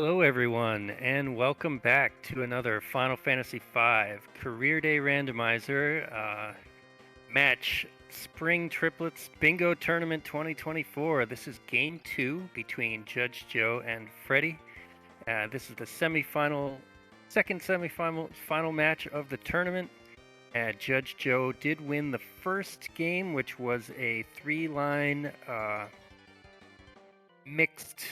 Hello, everyone, and welcome back to another Final Fantasy V Career Day Randomizer match Spring Triplets Bingo Tournament 2024. This is Game 2 between JudgeJoe and Freddeh. This is the second semifinal match of the tournament. JudgeJoe did win the first game, which was a three-line mixed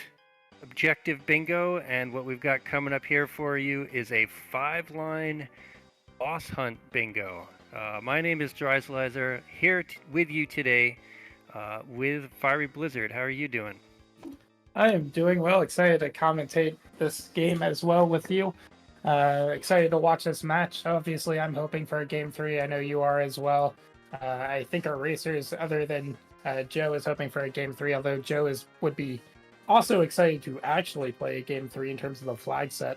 objective bingo, and what we've got coming up here for you is a 5-line boss hunt bingo. My name is JudgeJoe, here with you today with Fiery Blizzard. How are you doing? I am doing well. Excited to commentate this game as well with you. Excited to watch this match. Obviously, I'm hoping for a game 3. I know you are as well. I think our racers, other than Joe, is hoping for a game 3. Although Joe would be also excited to actually play a game 3 in terms of the flag set.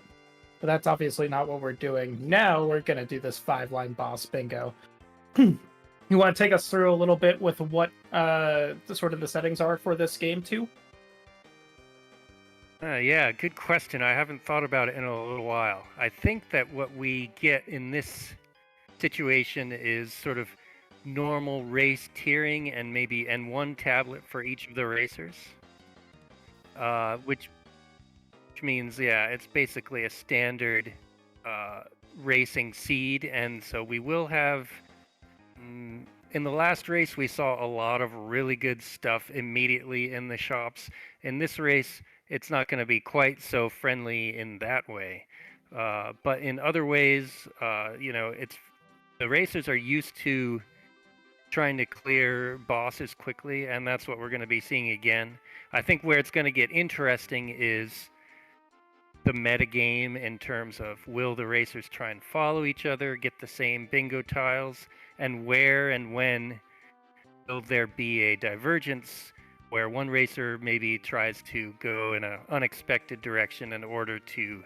But that's obviously not what we're doing. Now we're gonna do this 5-line boss bingo. You want to take us through a little bit with what the settings are for this game 2? Yeah, good question. I haven't thought about it in a little while. I think that what we get in this situation is sort of normal race tiering and one tablet for each of the racers, which means, yeah, it's basically a standard racing seed. And so we will have, in the last race, we saw a lot of really good stuff immediately in the shops. In this race, it's not going to be quite so friendly in that way. But in other ways, the racers are used to trying to clear bosses quickly, and that's what we're going to be seeing again. I think where it's going to get interesting is the metagame in terms of will the racers try and follow each other, get the same bingo tiles, and where and when will there be a divergence where one racer maybe tries to go in an unexpected direction in order to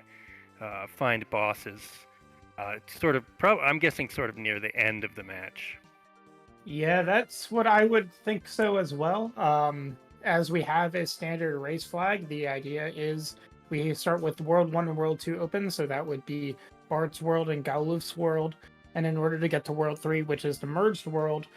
find bosses. I'm guessing sort of near the end of the match. Yeah, that's what I would think so as well. As we have a standard race flag, the idea is we start with World 1 and World 2 open, so that would be Bart's World and Galuf's World. And in order to get to World 3, which is the merged world,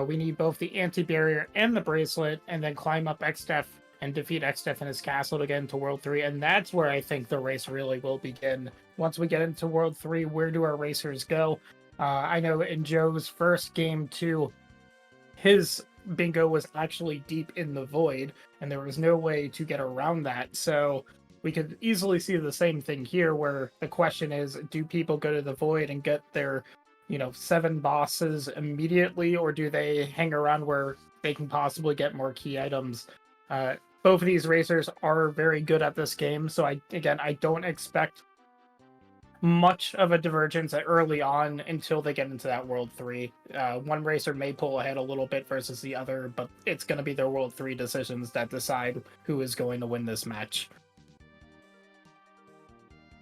we need both the anti-barrier and the bracelet, and then climb up Xdef and defeat Xdef in his castle to get into World 3. And that's where I think the race really will begin. Once we get into World 3, where do our racers go? I know in Joe's first game 2, his bingo was actually deep in the void, and there was no way to get around that. So we could easily see the same thing here, where the question is, do people go to the void and get their 7 bosses immediately, or do they hang around where they can possibly get more key items? Both of these racers are very good at this game, so I don't expect much of a divergence early on until they get into that World 3. One racer may pull ahead a little bit versus the other, but it's going to be their World 3 decisions that decide who is going to win this match.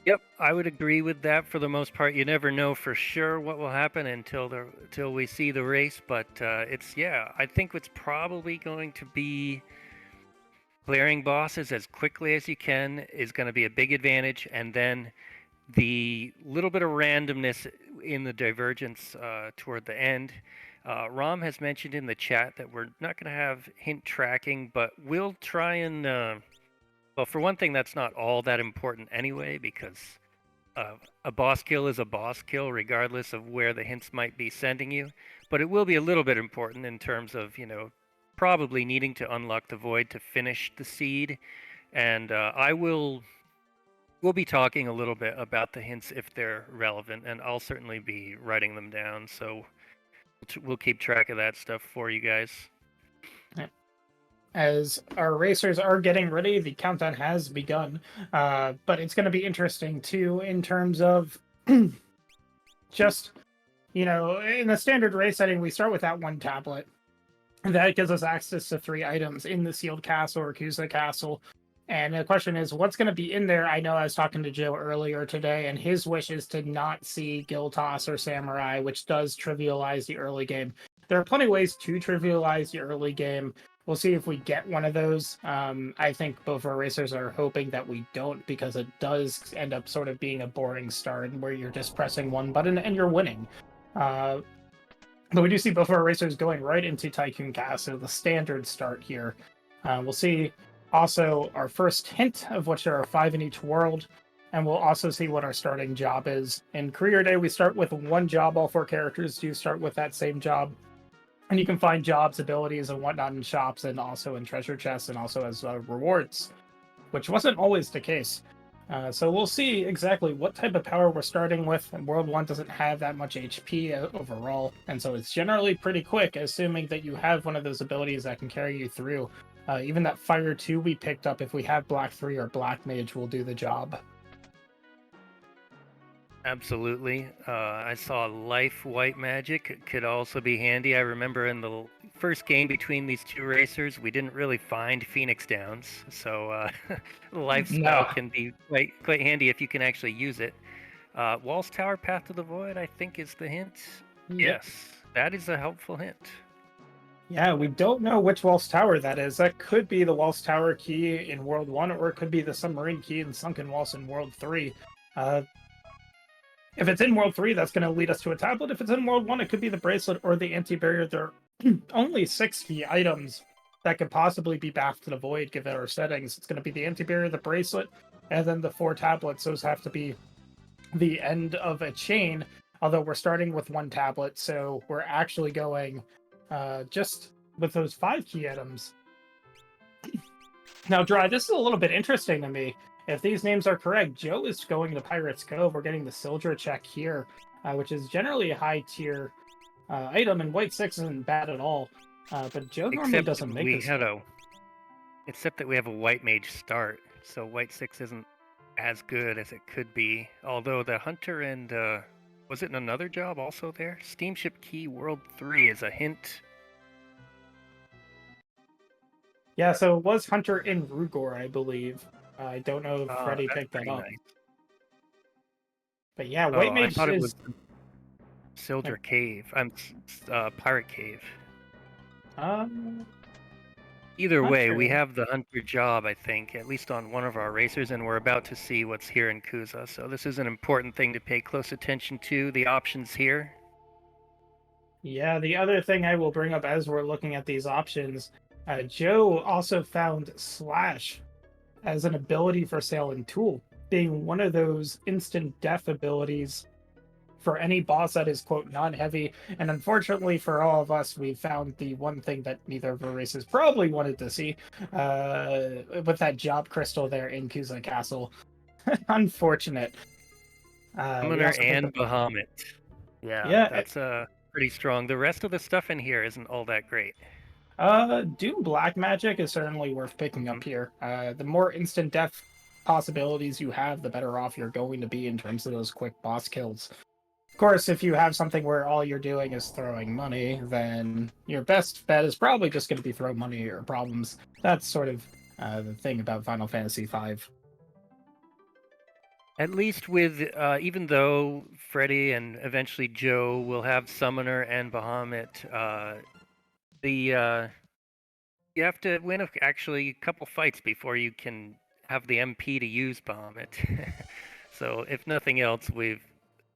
Yep, I would agree with that for the most part. You never know for sure what will happen until we see the race, but I think it's probably going to be clearing bosses as quickly as you can is going to be a big advantage, and then the little bit of randomness in the divergence toward the end. Rom has mentioned in the chat that we're not going to have hint tracking, but we'll try and well, for one thing, that's not all that important anyway, because a boss kill is a boss kill regardless of where the hints might be sending you. But it will be a little bit important in terms of, probably needing to unlock the void to finish the seed. And we'll be talking a little bit about the hints if they're relevant, and I'll certainly be writing them down. So we'll keep track of that stuff for you guys. As our racers are getting ready, the countdown has begun. But it's going to be interesting too in terms of just, in the standard race setting, we start with that one tablet. And that gives us access to 3 items in the sealed castle or Kusa castle. And the question is, what's going to be in there? I know I was talking to Joe earlier today, and his wish is to not see Guild Toss or Samurai, which does trivialize the early game. There are plenty of ways to trivialize the early game. We'll see if we get one of those. I think both our racers are hoping that we don't, because it does end up sort of being a boring start where you're just pressing one button and you're winning. But we do see both of our racers going right into Tycoon Cast, so the standard start here. We'll see also our first hint of which there are 5 in each world, and we'll also see what our starting job is. In Career Day, we start with one job. All 4 characters do start with that same job. And you can find jobs, abilities, and whatnot in shops, and also in treasure chests, and also as rewards, which wasn't always the case. So we'll see exactly what type of power we're starting with. And World 1 doesn't have that much HP overall, and so it's generally pretty quick, assuming that you have one of those abilities that can carry you through. Even that Fire 2 we picked up, if we have Black 3 or Black Mage, will do the job. Absolutely. I saw Life White Magic could also be handy. I remember in the first game between these two racers, we didn't really find Phoenix Downs, so Life spell No. can be quite handy if you can actually use it. Walls Tower Path to the Void, I think, is the hint. Yep. Yes, that is a helpful hint. Yeah, we don't know which Walls Tower that is. That could be the Walls Tower key in World 1, or it could be the Submarine key in Sunken Walls in World 3. If it's in World 3, that's going to lead us to a tablet. If it's in World 1, it could be the bracelet or the anti-barrier. There are only 6 key items that could possibly be Path to the Void given our settings. It's going to be the anti-barrier, the bracelet, and then the 4 tablets. Those have to be the end of a chain, although we're starting with 1 tablet, so we're actually going just with those 5 key items. Now, Dry, this is a little bit interesting to me. If these names are correct, Joe is going to Pirate's Cove. We're getting the Sildra check here, which is generally a high tier item, and White 6 isn't bad at all. But Joe normally doesn't make this. Except that we have a White Mage start, so White 6 isn't as good as it could be. Although the Hunter and was it in another job also there? Steamship Key World 3 is a hint. Yeah, so it was Hunter in Rugor, I believe. I don't know if Freddie picked that up. Nice. But yeah, White Mage I thought it is... was Sildra Cave. Pirate Cave. Either way, we have the Hunter job, I think, at least on one of our racers, and we're about to see what's here in Kuza. So this is an important thing to pay close attention to, the options here. Yeah, the other thing I will bring up as we're looking at these options, Joe also found Slash as an ability for sale and tool, being one of those instant death abilities for any boss that is, quote, non-heavy. And unfortunately for all of us, we found the one thing that neither of our races probably wanted to see, with that job crystal there in Kuza Castle. Unfortunate. Summoner and Bahamut. Yeah, that's pretty strong. The rest of the stuff in here isn't all that great. Doom Black Magic is certainly worth picking up here. The more instant death possibilities you have, the better off you're going to be in terms of those quick boss kills. Of course, if you have something where all you're doing is throwing money, then your best bet is probably just going to be throw money at your problems. That's sort of the thing about Final Fantasy V. At least with, even though Freddie and eventually Joe will have Summoner and Bahamut, you have to win actually a couple fights before you can have the MP to use Bahamut. So if nothing else,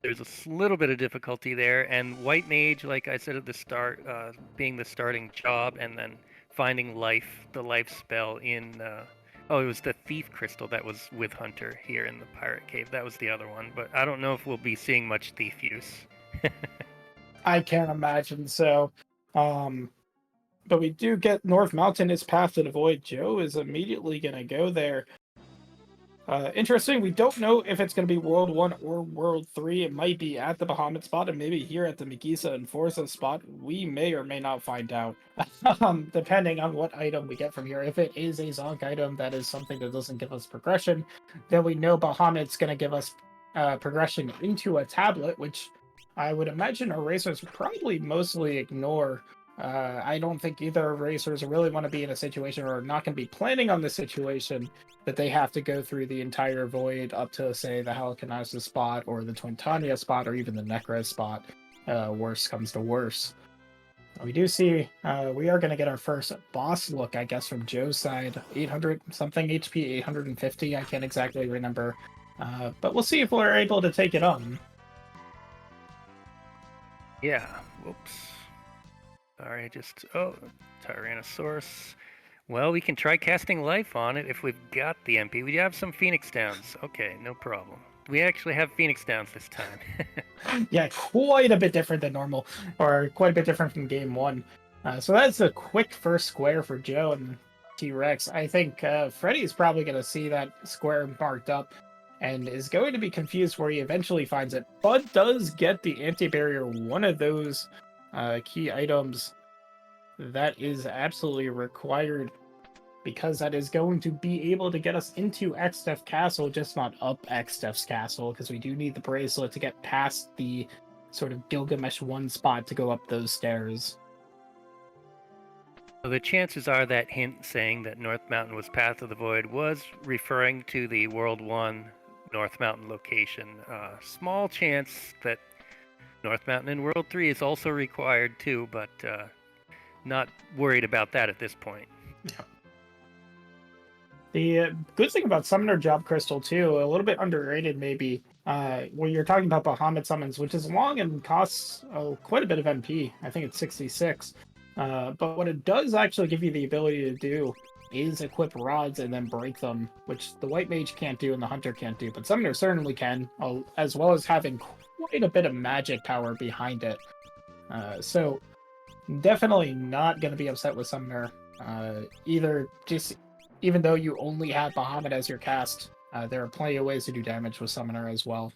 there's a little bit of difficulty there, and White Mage, like I said at the start, being the starting job, and then finding the life spell in. It was the Thief Crystal that was with Hunter here in the Pirate Cave. That was the other one, but I don't know if we'll be seeing much Thief use. I can't imagine so. But we do get North Mountain is Path to the Void. Joe is immediately going to go there. Interesting, we don't know if it's going to be World 1 or World 3. It might be at the Bahamut spot, and maybe here at the Megisa and Forza spot. We may or may not find out, depending on what item we get from here. If it is a Zonk item that is something that doesn't give us progression, then we know Bahamut's going to give us progression into a tablet, which I would imagine our racers probably mostly ignore. I don't think either racers really want to be in a situation, or not going to be planning on the situation, that they have to go through the entire void up to, say, the Halikarnassus spot, or the Twintania spot, or even the Necra spot. Worse comes to worse. We do see we are going to get our first boss look, I guess, from Joe's side. 800 something HP, 850. I can't exactly remember. But we'll see if we're able to take it on. Yeah. Whoops. Sorry, oh, Tyrannosaurus. Well, we can try casting life on it if we've got the MP. We have some Phoenix Downs. Okay, no problem. We actually have Phoenix Downs this time. Yeah, quite a bit different than normal, or quite a bit different from game one. So that's a quick first square for Joe and T-Rex. I think Freddeh is probably going to see that square marked up and is going to be confused where he eventually finds it, but does get the anti-barrier, one of those key items that is absolutely required, because that is going to be able to get us into Xdef Castle, just not up Xdef's Castle, because we do need the bracelet to get past the sort of Gilgamesh 1 spot to go up those stairs. So the chances are that hint saying that North Mountain was Path of the Void was referring to the World 1 North Mountain location. Small chance that North Mountain in World 3 is also required too, but not worried about that at this point. Yeah. The good thing about Summoner Job Crystal, too, a little bit underrated maybe, when you're talking about Bahamut summons, which is long and costs quite a bit of MP. I think it's 66. But what it does actually give you the ability to do is equip rods and then break them, which the White Mage can't do and the Hunter can't do, but Summoner certainly can, as well as having quite a bit of magic power behind it. So definitely not going to be upset with Summoner. Even though you only have Bahamut as your cast, there are plenty of ways to do damage with Summoner as well.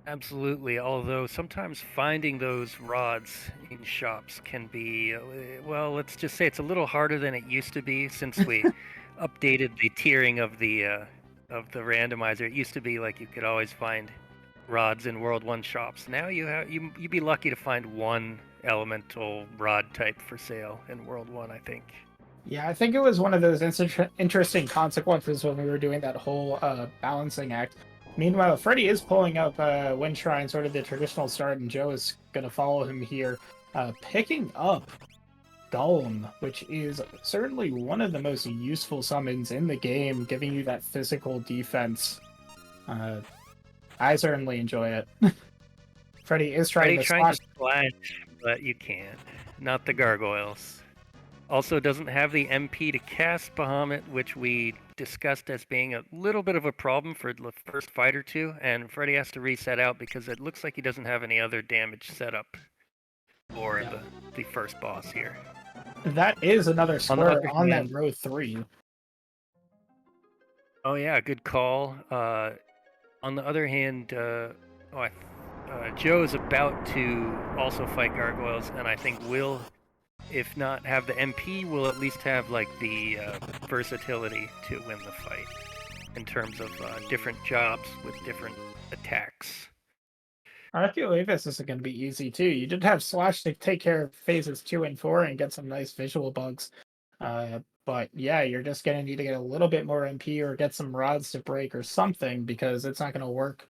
Absolutely, although sometimes finding those rods in shops can be, well, let's just say it's a little harder than it used to be since we updated the tiering of the randomizer. It used to be like you could always find rods in World 1 shops. Now you'd be lucky to find one elemental rod type for sale in World 1, I think. Yeah, I think it was one of those interesting consequences when we were doing that whole balancing act. Meanwhile, Freddeh is pulling up Wind Shrine, sort of the traditional start, and Joe is going to follow him here, picking up Golem, which is certainly one of the most useful summons in the game, giving you that physical defense. I certainly enjoy it. Freddeh is trying to splash, but you can't. Not the gargoyles. Also doesn't have the MP to cast Bahamut, which we discussed as being a little bit of a problem for the first fight or two, and Freddeh has to reset out because it looks like he doesn't have any other damage set up for the first boss here. That is another square on that row 3. Oh yeah, good call. On the other hand, Joe is about to also fight gargoyles, and I think will, if not have the MP, will at least have like the versatility to win the fight in terms of different jobs with different attacks. I feel like this is going to be easy too. You did have Slash to take care of phases 2 and 4 and get some nice visual bugs. But yeah, you're just going to need to get a little bit more MP or get some rods to break or something, because it's not going to work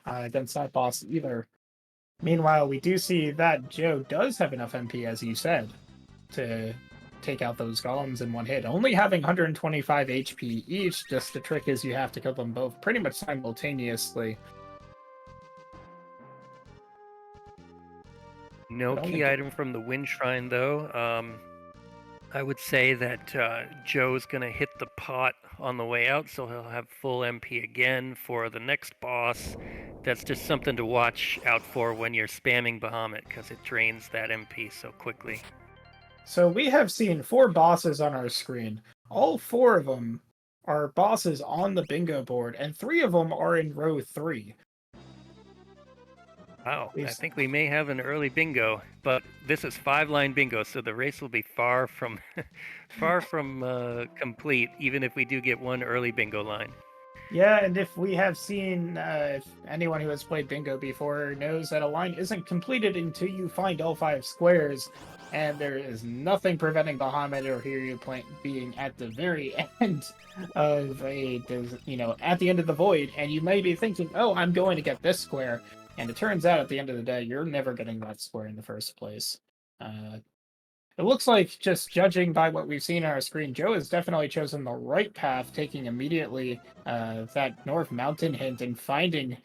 against that boss either. Meanwhile, we do see that Joe does have enough MP, as you said, to take out those golems in one hit. Only having 125 HP each, just the trick is you have to kill them both pretty much simultaneously. No key item from the Wind Shrine, though. I would say that Joe's going to hit the pot on the way out, so he'll have full MP again for the next boss. That's just something to watch out for when you're spamming Bahamut, because it drains that MP so quickly. So we have seen 4 bosses on our screen. All 4 of them are bosses on the bingo board, and 3 of them are in row 3. Wow, I think we may have an early bingo, but this is 5-line bingo, so the race will be far from complete, even if we do get one early bingo line. Yeah, and if we have seen, if anyone who has played bingo before knows that a line isn't completed until you find all 5 squares, and there is nothing preventing Bahamut or Hiryu being at the very end of at the end of the void, and you may be thinking, oh, I'm going to get this square. And it turns out at the end of the day, you're never getting that score in the first place. Uh, it looks like, just judging by what we've seen on our screen, Joe has definitely chosen the right path, taking immediately that North Mountain hint and finding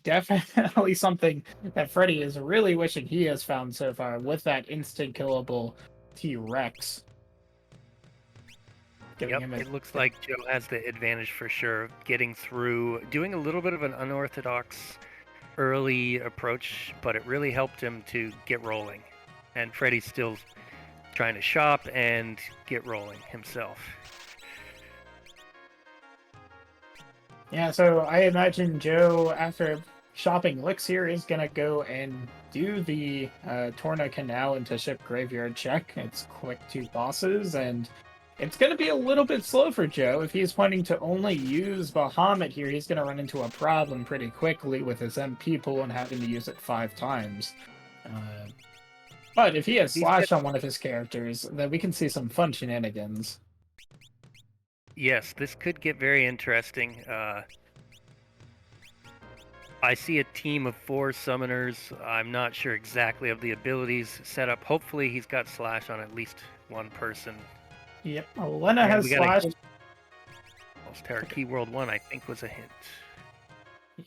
definitely something that Freddie is really wishing he has found so far with that instant killable T-Rex. Giving Yep, him a it looks like Joe has the advantage for sure, getting through, doing a little bit of an unorthodox early approach, but it really helped him to get rolling. And Freddie's still trying to shop and get rolling himself. Yeah, so I imagine Joe, after shopping licks here, is going to go and do the Torna Canal into Ship Graveyard check. It's quick 2 bosses, and it's going to be a little bit slow for Joe. If he's planning to only use Bahamut here, he's going to run into a problem pretty quickly with his MP pool and having to use it 5 times. But if he has Slash on one of his characters, then we can see some fun shenanigans. Yes, this could get very interesting. I see a team of 4 summoners. I'm not sure exactly of the abilities set up. Hopefully he's got Slash on at least one person. Yep, Elena And has we got Slash. Terror Key World 1, I think, was a hint.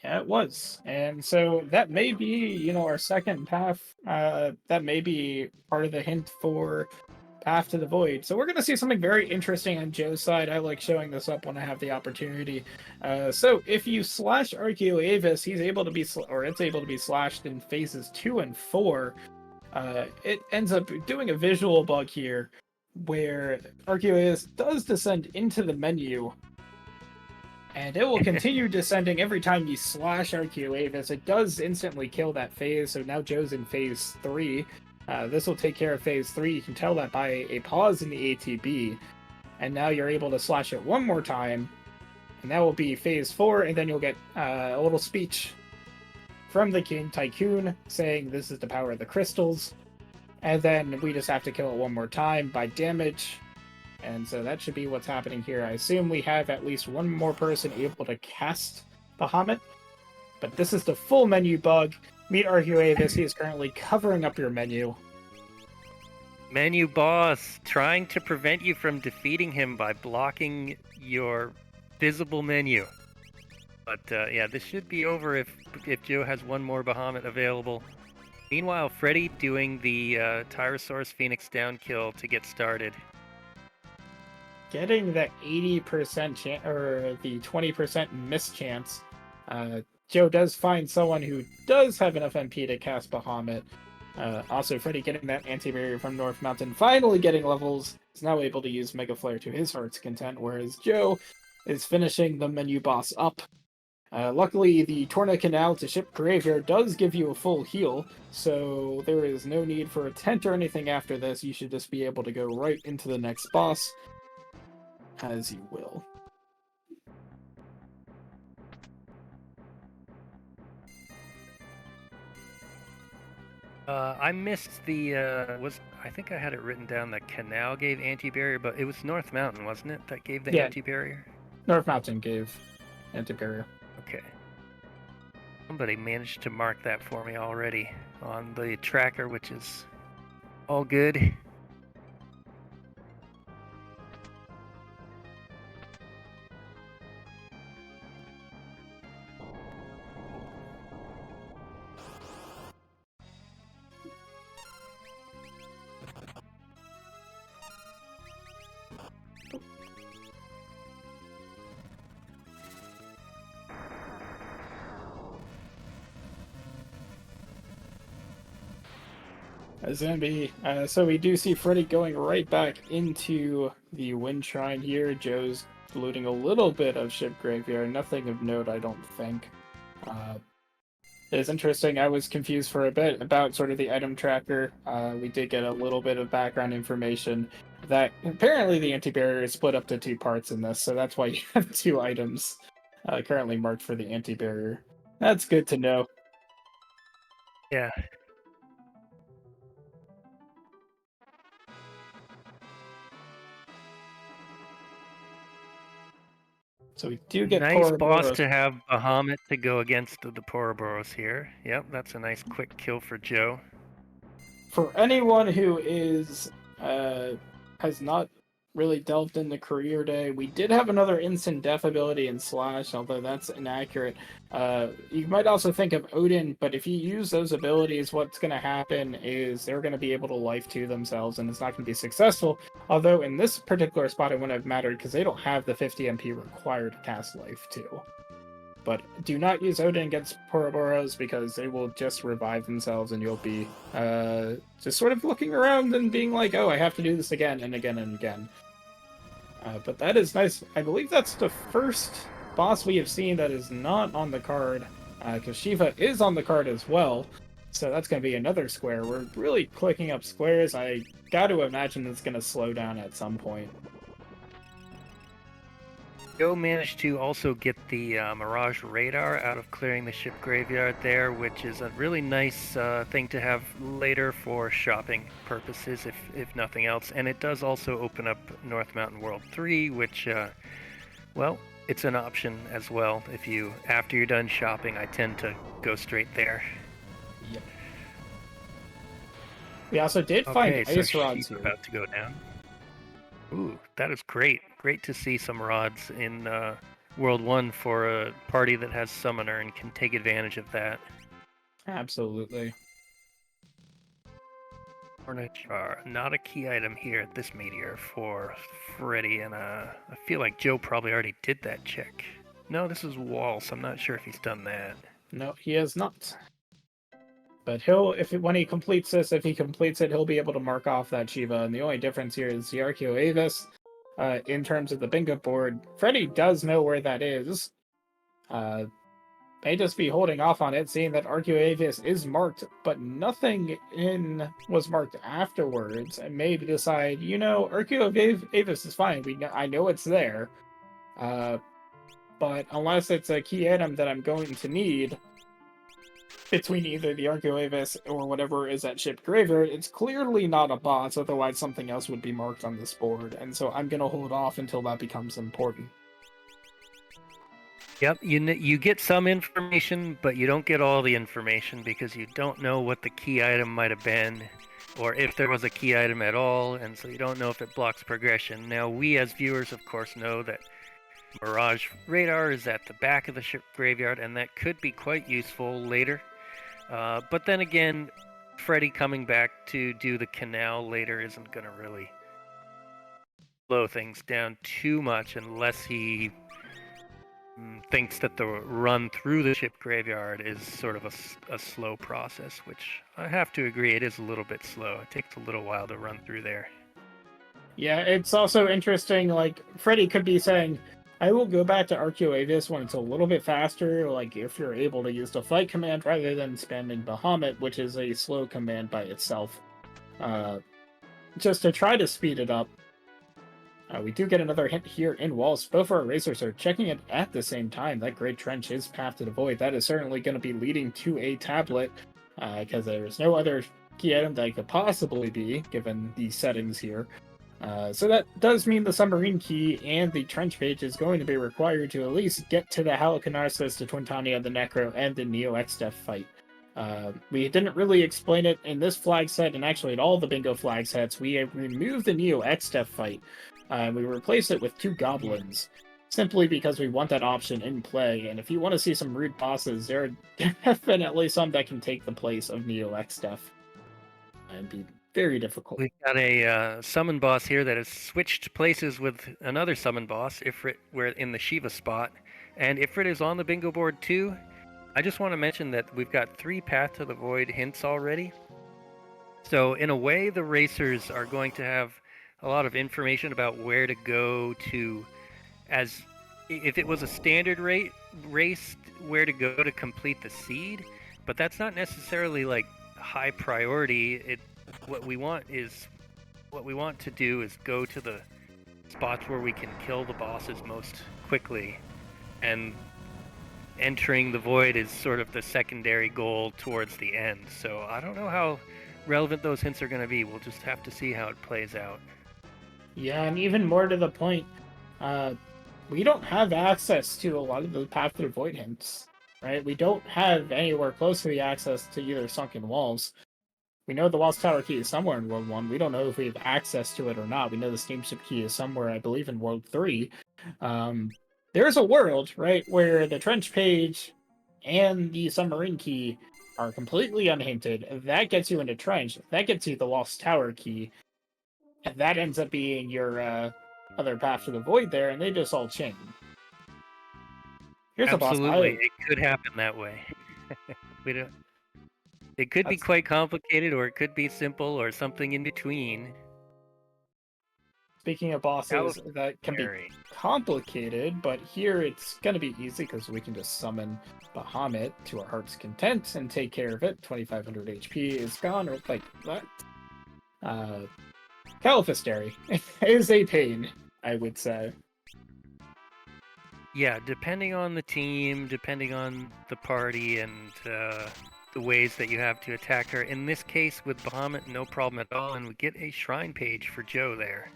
Yeah, it was. And so that may be, our second path. That may be part of the hint for Path to the Void. So we're going to see something very interesting on Joe's side. I like showing this up when I have the opportunity. So if you slash Archeoavis, he's able to be, or it's able to be slashed in phases 2 and 4. It ends up doing a visual bug here where Archeoavis does descend into the menu, and it will continue descending every time you slash Archeoavis. It does instantly kill that phase, so now Joe's in phase 3. This will take care of phase 3. You can tell that by a pause in the ATB. And now you're able to slash it one more time, and that will be phase 4, and then you'll get a little speech from the King Tycoon saying this is the power of the crystals. And then we just have to kill it one more time by damage. And so that should be what's happening here. I assume we have at least one more person able to cast Bahamut. But this is the full menu bug. Meet Archeoavis. He is currently covering up your menu. Menu boss, trying to prevent you from defeating him by blocking your visible menu. But yeah, this should be over if Joe has one more Bahamut available. Meanwhile, Freddie doing the Tyrannosaurus Phoenix down kill to get started. Getting the 80% chance, or the 20% miss chance. Joe does find someone who does have enough MP to cast Bahamut. Also, Freddie getting that anti-barrier from North Mountain, finally getting levels, is now able to use Mega Flare to his heart's content, whereas Joe is finishing the menu boss up. Luckily, the Torna Canal to Ship Graveyard does give you a full heal, so there is no need for a tent or anything after this. You should just be able to go right into the next boss, as you will. I missed the I think I had it written down that Canal gave anti-barrier, but it was North Mountain, wasn't it, that gave the anti-barrier? North Mountain gave anti-barrier. Okay. Somebody managed to mark that for me already on the tracker, which is all good. Zombie. So we do see Freddie going right back into the Wind Shrine here. Joe's looting a little bit of Ship Graveyard. Nothing of note, I don't think. It is interesting. I was confused for a bit about sort of the item tracker. We did get a little bit of background information that apparently the anti-barrier is split up to 2 parts in this, so that's why you have 2 items currently marked for the anti-barrier. That's good to know. Yeah. So we do get Nice boss Ouroboros. to have Bahamut to go against the Ouroboros here. Yep, that's a nice quick kill for Joe. For anyone who is has not really delved into Career Day, we did have another instant death ability in Slash, although that's inaccurate. You might also think of Odin, but if you use those abilities, what's going to happen is they're going to be able to life to themselves, and it's not going to be successful. Although in this particular spot, it wouldn't have mattered because they don't have the 50 MP required to cast life to. But do not use Odin against Ouroboros because they will just revive themselves and you'll be just sort of looking around and being like, oh, I have to do this again and again and again. But that is nice. I believe that's the first boss we have seen that is not on the card, because Shiva is on the card as well. So that's going to be another square. We're really clicking up squares. I got to imagine it's going to slow down at some point. Joe managed to also get the Mirage radar out of clearing the ship graveyard there, which is a really nice thing to have later for shopping purposes, if nothing else. And it does also open up North Mountain World 3, which, well, it's an option as well. If you, after you're done shopping, I tend to go straight there. Yep. We also did find ice rods here. About to go down. Ooh, that is great. Great to see some rods in World 1 for a party that has Summoner and can take advantage of that. Absolutely. Ornachar, not a key item here at this meteor for Freddeh, and I feel like Joe probably already did that check. No, this is Waltz. I'm not sure if he's done that. No, he has not. But when he completes this, if he completes it, he'll be able to mark off that Shiva. And the only difference here is the Archeo Avis. In terms of the bingo board, Freddeh does know where that is. May just be holding off on it, seeing that Archeo Avis is marked, but nothing was marked afterwards. And maybe decide, Archeo Avis is fine. I know it's there. But unless it's a key item that I'm going to need between either the Archeo Avis or whatever is at ship graveyard, it's clearly not a boss, otherwise something else would be marked on this board, and so I'm going to hold off until that becomes important. Yep, you get some information, but you don't get all the information because you don't know what the key item might have been, or if there was a key item at all, and so you don't know if it blocks progression. Now, we as viewers, of course, know that Mirage Radar is at the back of the ship graveyard, and that could be quite useful later. But then again, Freddeh coming back to do the canal later isn't going to really slow things down too much unless he thinks that the run through the ship graveyard is sort of a slow process, which I have to agree, it is a little bit slow. It takes a little while to run through there. Yeah, it's also interesting, like, Freddeh could be saying, I will go back to Archeo Avis when it's a little bit faster, like if you're able to use the fight command rather than spamming Bahamut, which is a slow command by itself. Just to try to speed it up. We do get another hint here in Waltz. Both our racers are checking it at the same time. That Great Trench is Path to the Void. That is certainly going to be leading to a tablet, because there's no other key item that it could possibly be, given the settings here. So that does mean the submarine key and the trench page is going to be required to at least get to the Halicarnassus, the Twintania, the Necro, and the Neo X-Def fight. We didn't really explain it in this flag set, and actually in all the bingo flag sets. We removed the Neo X-Def fight, and we replaced it with 2 goblins, simply because we want that option in play. And if you want to see some rude bosses, there are definitely some that can take the place of Neo X-Def and be very difficult. We've got a summon boss here that has switched places with another summon boss, Ifrit. We're in the Shiva spot, and Ifrit is on the bingo board too. I just want to mention that we've got 3 Path to the Void hints already. So in a way, the racers are going to have a lot of information about where to go to, as if it was a standard race, where to go to complete the seed, but that's not necessarily like high priority. What we want to do is go to the spots where we can kill the bosses most quickly, and entering the void is sort of the secondary goal towards the end. So I don't know how relevant those hints are going to be. We'll just have to see how it plays out. Yeah, and even more to the point, we don't have access to a lot of the Path to the Void hints, right? We don't have anywhere close to the access to either Sunken Walls. We know the Lost Tower key is somewhere in World 1. We don't know if we have access to it or not. We know the Steamship key is somewhere, I believe, in World 3. There's a world, right, where the Trench Page and the Submarine key are completely unhinted. That gets you into Trench. That gets you the Lost Tower key. And that ends up being your other Path to the Void there, and they just all chain. Here's a boss Absolutely, I it could happen that way. We don't. It could be that's quite complicated, or it could be simple, or something in between. speaking of bosses that can be Scary. complicated, but here it's gonna be easy because we can just summon Bahamut to our heart's content and take care of it. 2500 HP is gone, or like what? Califisteri is a pain, I would say. Yeah, depending on the team, depending on the party, and the ways that you have to attack her. In this case, with Bahamut, no problem at all, and we get a shrine page for Joe there.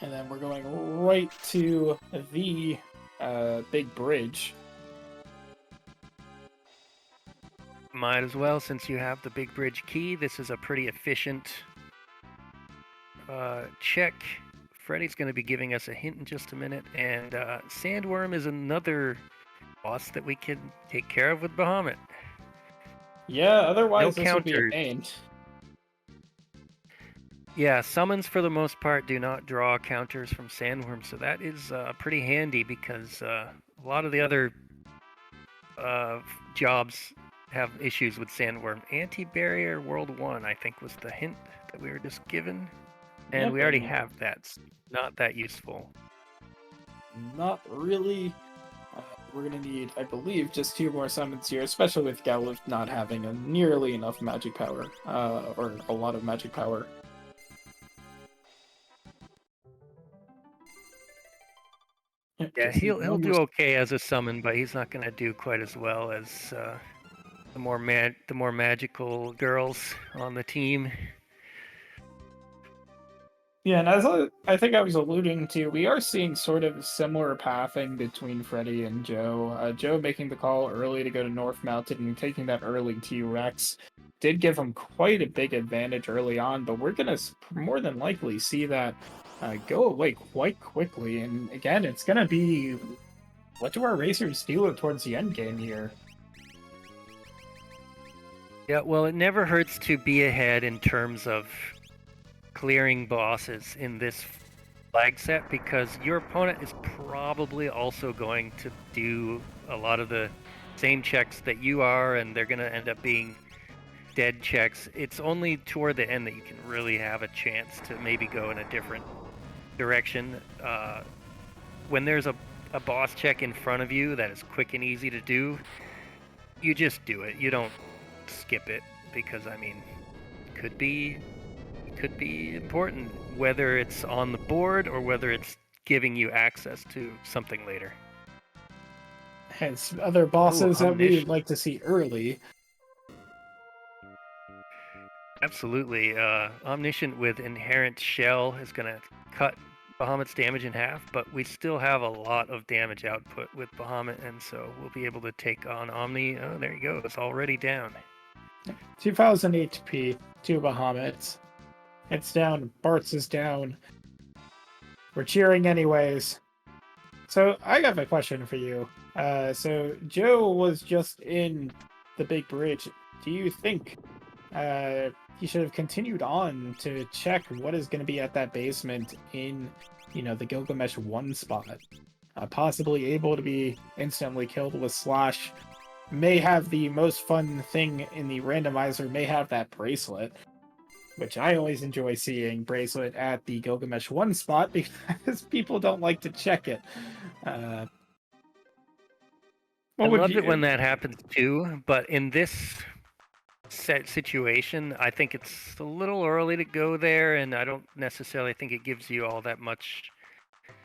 And then we're going right to the big bridge. Might as well, since you have the big bridge key. This is a pretty efficient check. Freddie's going to be giving us a hint in just a minute, and Sandworm is another boss that we can take care of with Bahamut. Yeah, otherwise No this would be a counters. pain. Yeah, summons for the most part do not draw counters from Sandworm, so that is pretty handy because a lot of the other jobs have issues with Sandworm. Anti-barrier World 1, I think, was the hint that we were just given. And Yep, we already have that. It's not that useful. Not really. We're gonna need, I believe, just 2 more summons here, especially with Galuf not having nearly enough magic power, or a lot of magic power. Yep, Yeah, just need he'll one do more. okay as a summon, but he's not gonna do quite as well as the more magical girls on the team. Yeah, and as I think I was alluding to, we are seeing sort of similar pathing between Freddie and Joe. Joe making the call early to go to North Mountain and taking that early T-Rex did give him quite a big advantage early on, but we're going to more than likely see that go away quite quickly. And again, it's going to be, what do our racers do towards the end game here? Yeah, well, it never hurts to be ahead in terms of clearing bosses in this flag set, because your opponent is probably also going to do a lot of the same checks that you are, and they're going to end up being dead checks. It's only toward the end that you can really have a chance to maybe go in a different direction. When there's a boss check in front of you that is quick and easy to do, you just do it. You don't skip it, because I mean, it could be important, whether it's on the board or whether it's giving you access to something later. Hence, other bosses that we'd Omniscient. like to see early. Absolutely. Omniscient with Inherent Shell is going to cut Bahamut's damage in half, but we still have a lot of damage output with Bahamut, and so we'll be able to take on Omni. Oh, there you go. It's already down. 2000 HP, 2 Bahamut. It's down, Bart's is down. We're cheering anyways. So I have a question for you. So Joe was just in the big bridge. Do you think he should have continued on to check what is going to be at that basement in, the Gilgamesh 1 spot? Possibly able to be instantly killed with Slash. May have the most fun thing in the randomizer, may have that bracelet, which I always enjoy seeing bracelet at the Gilgamesh 1 spot because people don't like to check it. I What would love it when you? that happens too, but in this set situation, I think it's a little early to go there, and I don't necessarily think it gives you all that much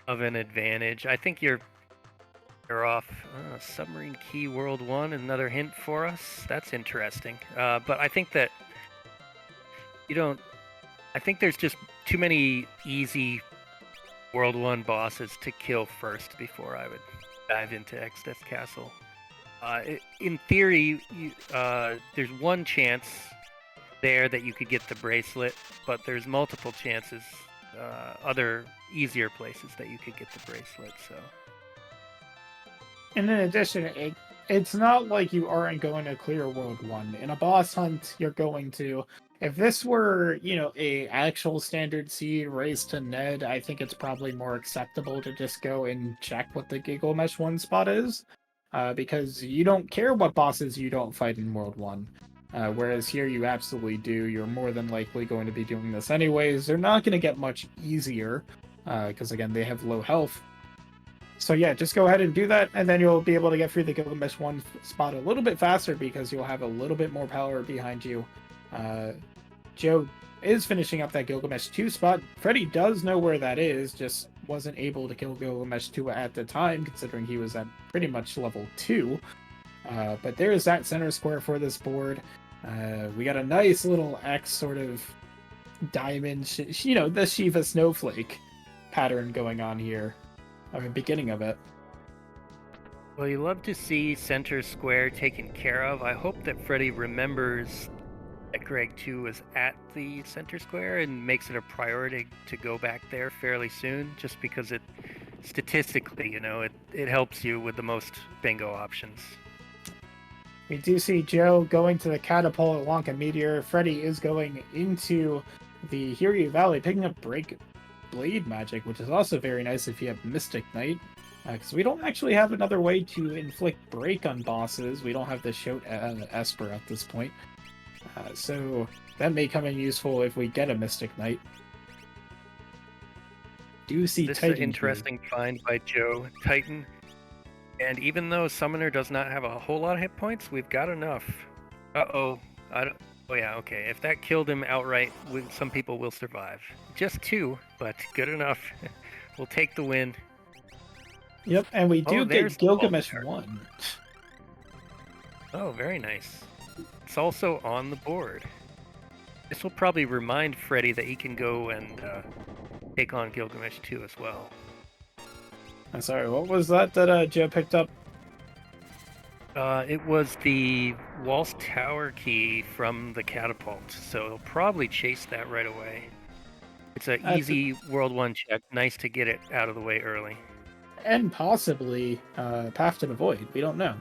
of an advantage. I think you're off. Submarine Key World 1, another hint for us. That's interesting. But I think that you don't I think there's just too many easy World 1 bosses to kill first before I would dive into Exdeath Castle. In theory, there's one chance there that you could get the bracelet, but there's multiple chances, other easier places that you could get the bracelet. So, And in addition, it's not like you aren't going to clear World 1. In a boss hunt, you're going to. If this were, a actual standard seed race to Ned, I think it's probably more acceptable to just go and check what the Gilgamesh 1 spot is. Because you don't care what bosses you don't fight in World 1. Whereas here you absolutely do. You're more than likely going to be doing this anyways. They're not going to get much easier, because again, they have low health. So yeah, just go ahead and do that, and then you'll be able to get through the Gilgamesh 1 spot a little bit faster because you'll have a little bit more power behind you. Joe is finishing up that Gilgamesh 2 spot. Freddeh does know where that is, just wasn't able to kill Gilgamesh 2 at the time, considering he was at pretty much level 2. But there is that center square for this board. We got a nice little X sort of diamond, the Shiva snowflake pattern going on here. Beginning of it. well, you love to see center square taken care of. I hope that Freddeh remembers that Greg 2 was at the center square and makes it a priority to go back there fairly soon, just because it statistically, it helps you with the most bingo options. We do see Joe going to the catapult along a meteor. Freddeh is going into the Hiryu Valley, picking up Blade magic, which is also very nice if you have Mystic Knight, because we don't actually have another way to inflict break on bosses. We don't have the Shout Esper at this point, so that may come in useful if we get a Mystic Knight. Do see This Titan is an interesting find by Joe. Titan. And even though Summoner does not have a whole lot of hit points, we've got enough. Uh-oh. Oh yeah, okay. If that killed him outright, some people will survive. Just 2, but good enough. We'll take the win. Yep, and we do get Gilgamesh 1. Oh, very nice. It's also on the board. This will probably remind Freddeh that he can go and take on Gilgamesh 2 as well. I'm sorry, what was that Joe picked up? It was the Waltz Tower key from the catapult, so he'll probably chase that right away. It's an easy World 1 check. Nice to get it out of the way early. And possibly Path to the Void. We don't know.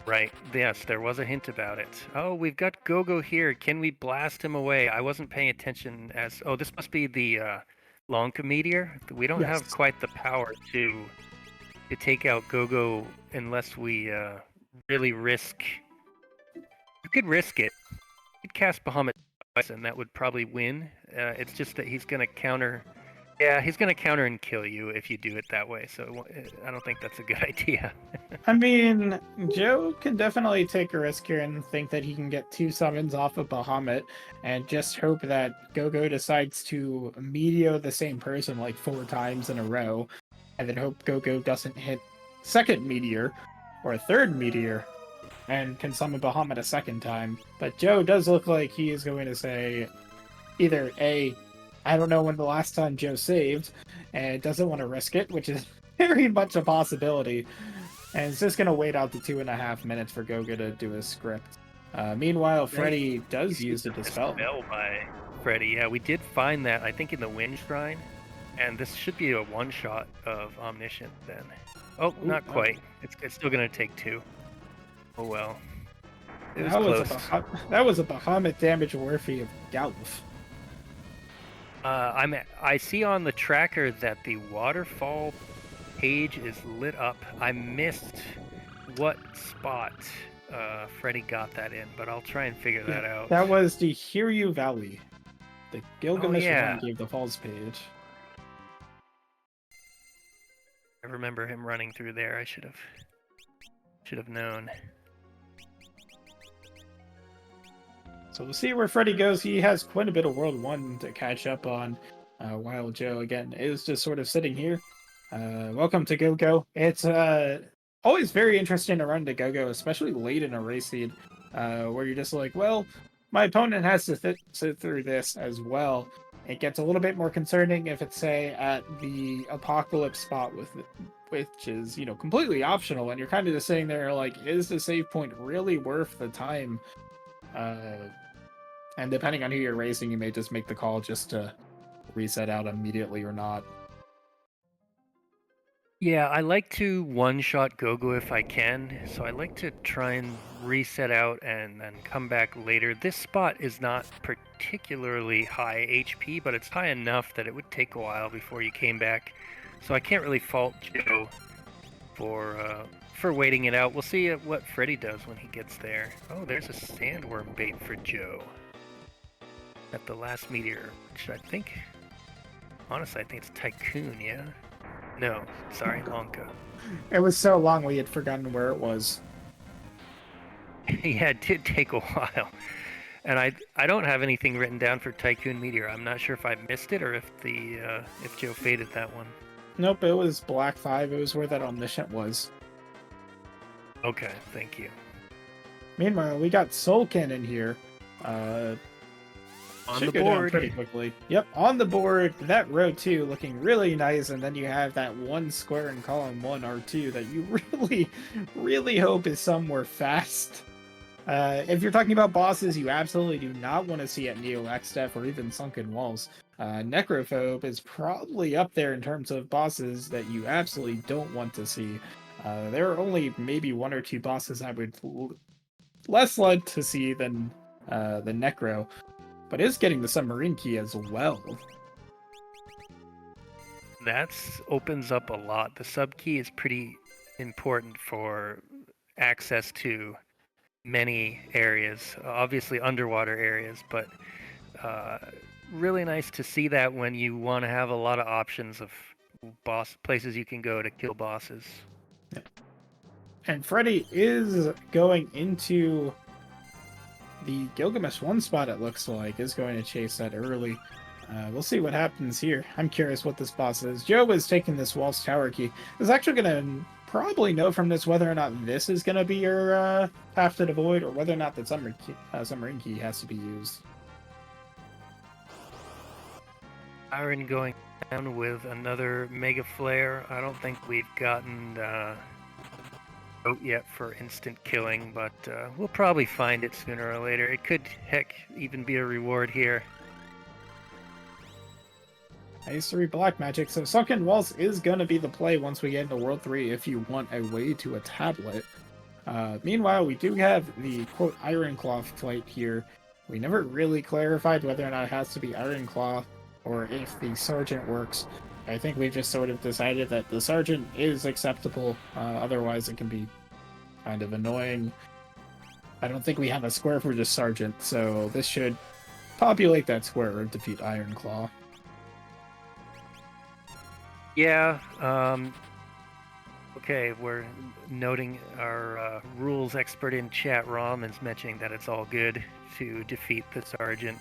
Right. Yes, there was a hint about it. Oh, we've got Gogo here. Can we blast him away? I wasn't paying attention as... Oh, this must be the Lonka meteor. We don't have quite the power to take out Gogo unless we really risk... You could risk it. You could cast Bahamut twice and that would probably win. It's just that he's going to counter... Yeah, he's going to counter and kill you if you do it that way, so I don't think that's a good idea. I mean, Joe can definitely take a risk here and think that he can get 2 summons off of Bahamut and just hope that Gogo decides to meteor the same person like 4 times in a row, and then hope Gogo doesn't hit second meteor or a third meteor and can summon Bahamut a second time. But Joe does look like he is going to say either A, I don't know when the last time Joe saved, and doesn't want to risk it, which is very much a possibility. And it's just going to wait out the 2.5 minutes for Gogo to do his script. Meanwhile, Freddeh does use the Dispel. Dispel by Freddeh. Yeah, we did find that, I think, in the Wind Shrine. And this should be a one-shot of Omniscient then. Oh, not quite. It's still going to take 2. Oh well. It was close. That was a Bahamut damage worthy of Galuf. I see on the tracker that the waterfall page is lit up. I missed what spot Freddeh got that in, but I'll try and figure that out. That was the Hiryu Valley. The Gilgamesh one gave the falls page. I remember him running through there. I should have known. So we'll see where Freddeh goes. He has quite a bit of World 1 to catch up on, while Joe, again, is just sort of sitting here. Welcome to Gogo. It's always very interesting to run to Gogo, especially late in a race seed, where you're just like, well, my opponent has to sit through this as well. It gets a little bit more concerning if it's, say, at the apocalypse spot which is, completely optional, and you're kind of just sitting there like, is the save point really worth the time? And depending on who you're racing, you may just make the call just to reset out immediately or not. Yeah, I like to one-shot Gogo if I can, so I like to try and reset out and then come back later. This spot is not particularly high HP, but it's high enough that it would take a while before you came back. So I can't really fault Joe for waiting it out. We'll see what Freddie does when he gets there. Oh, there's a sandworm bait for Joe at the last meteor, which honestly, I think it's Tycoon, yeah? No, sorry, Honka. It was so long we had forgotten where it was. Yeah, it did take a while. And I don't have anything written down for Tycoon Meteor. I'm not sure if I missed it or if Joe faded that one. Nope, it was Black 5. It was where that Omniscient was. Okay, thank you. Meanwhile, we got Sulkin in here. On Should the go down board. pretty quickly. Yep, on the board. That row 2 looking really nice, and then you have that one square in column 1 R2 that you really, really hope is somewhere fast. If you're talking about bosses you absolutely do not want to see at Neo Extef or even Sunken Walls, Necrophobe is probably up there in terms of bosses that you absolutely don't want to see. There are only maybe 1 or 2 bosses I would less like to see than the Necro, but is getting the submarine key as well. That opens up a lot. The sub key is pretty important for access to many areas, obviously underwater areas, but really nice to see that when you want to have a lot of options of places you can go to kill bosses. Yeah. And Freddeh is going into the Gilgamesh 1 spot, it looks like, is going to chase that early. We'll see what happens here. I'm curious what this boss is. Joe is taking this Waltz Tower key. Is actually going to probably know from this whether or not this is going to be your Path to the Void, or whether or not the submarine key has to be used. Iron going down with another Mega Flare. I don't think we've gotten out yet for instant killing, but we'll probably find it sooner or later. It could, heck, even be a reward here. I used to read Black Magic, so Sunken Walls is going to be the play once we get into World 3 if you want a way to a tablet. Meanwhile, we do have the, quote, Iron Claw fight here. We never really clarified whether or not it has to be Iron Claw or if the Sergeant works. I think we've just sort of decided that the Sergeant is acceptable, otherwise it can be kind of annoying. I don't think we have a square for just Sergeant, so this should populate that square and defeat Iron Claw. Yeah, okay, we're noting our rules expert in chat, Rom, is mentioning that it's all good to defeat the Sergeant.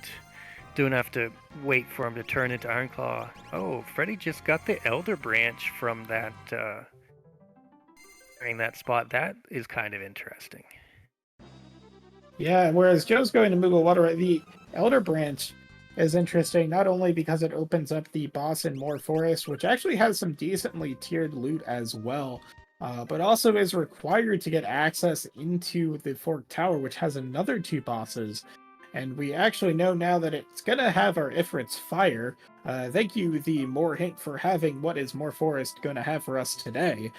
Don't have to wait for him to turn into Ironclaw. Oh, Freddeh just got the Elder Branch from that, during that spot. That is kind of interesting. Yeah, whereas Joe's going to Moogle Water, the Elder Branch is interesting not only because it opens up the boss in Moor Forest, which actually has some decently tiered loot as well, but also is required to get access into the Fork Tower, which has another 2 bosses. And we actually know now that it's going to have our Ifrit's Fire. Thank you, the Moor Hint, for having what is Moor Forest going to have for us today.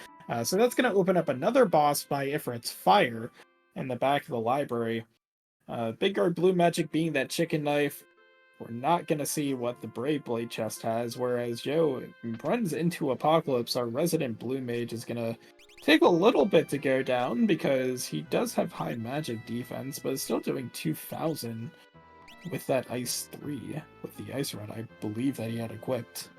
So that's going to open up another boss by Ifrit's Fire in the back of the library. Big Guard Blue Magic being that chicken knife. We're not going to see what the Brave Blade chest has, whereas Joe runs into Apocalypse. Our resident Blue Mage is going to take a little bit to go down because he does have high magic defense, but is still doing 2,000 with that Ice 3, with the Ice Rod I believe that he had equipped.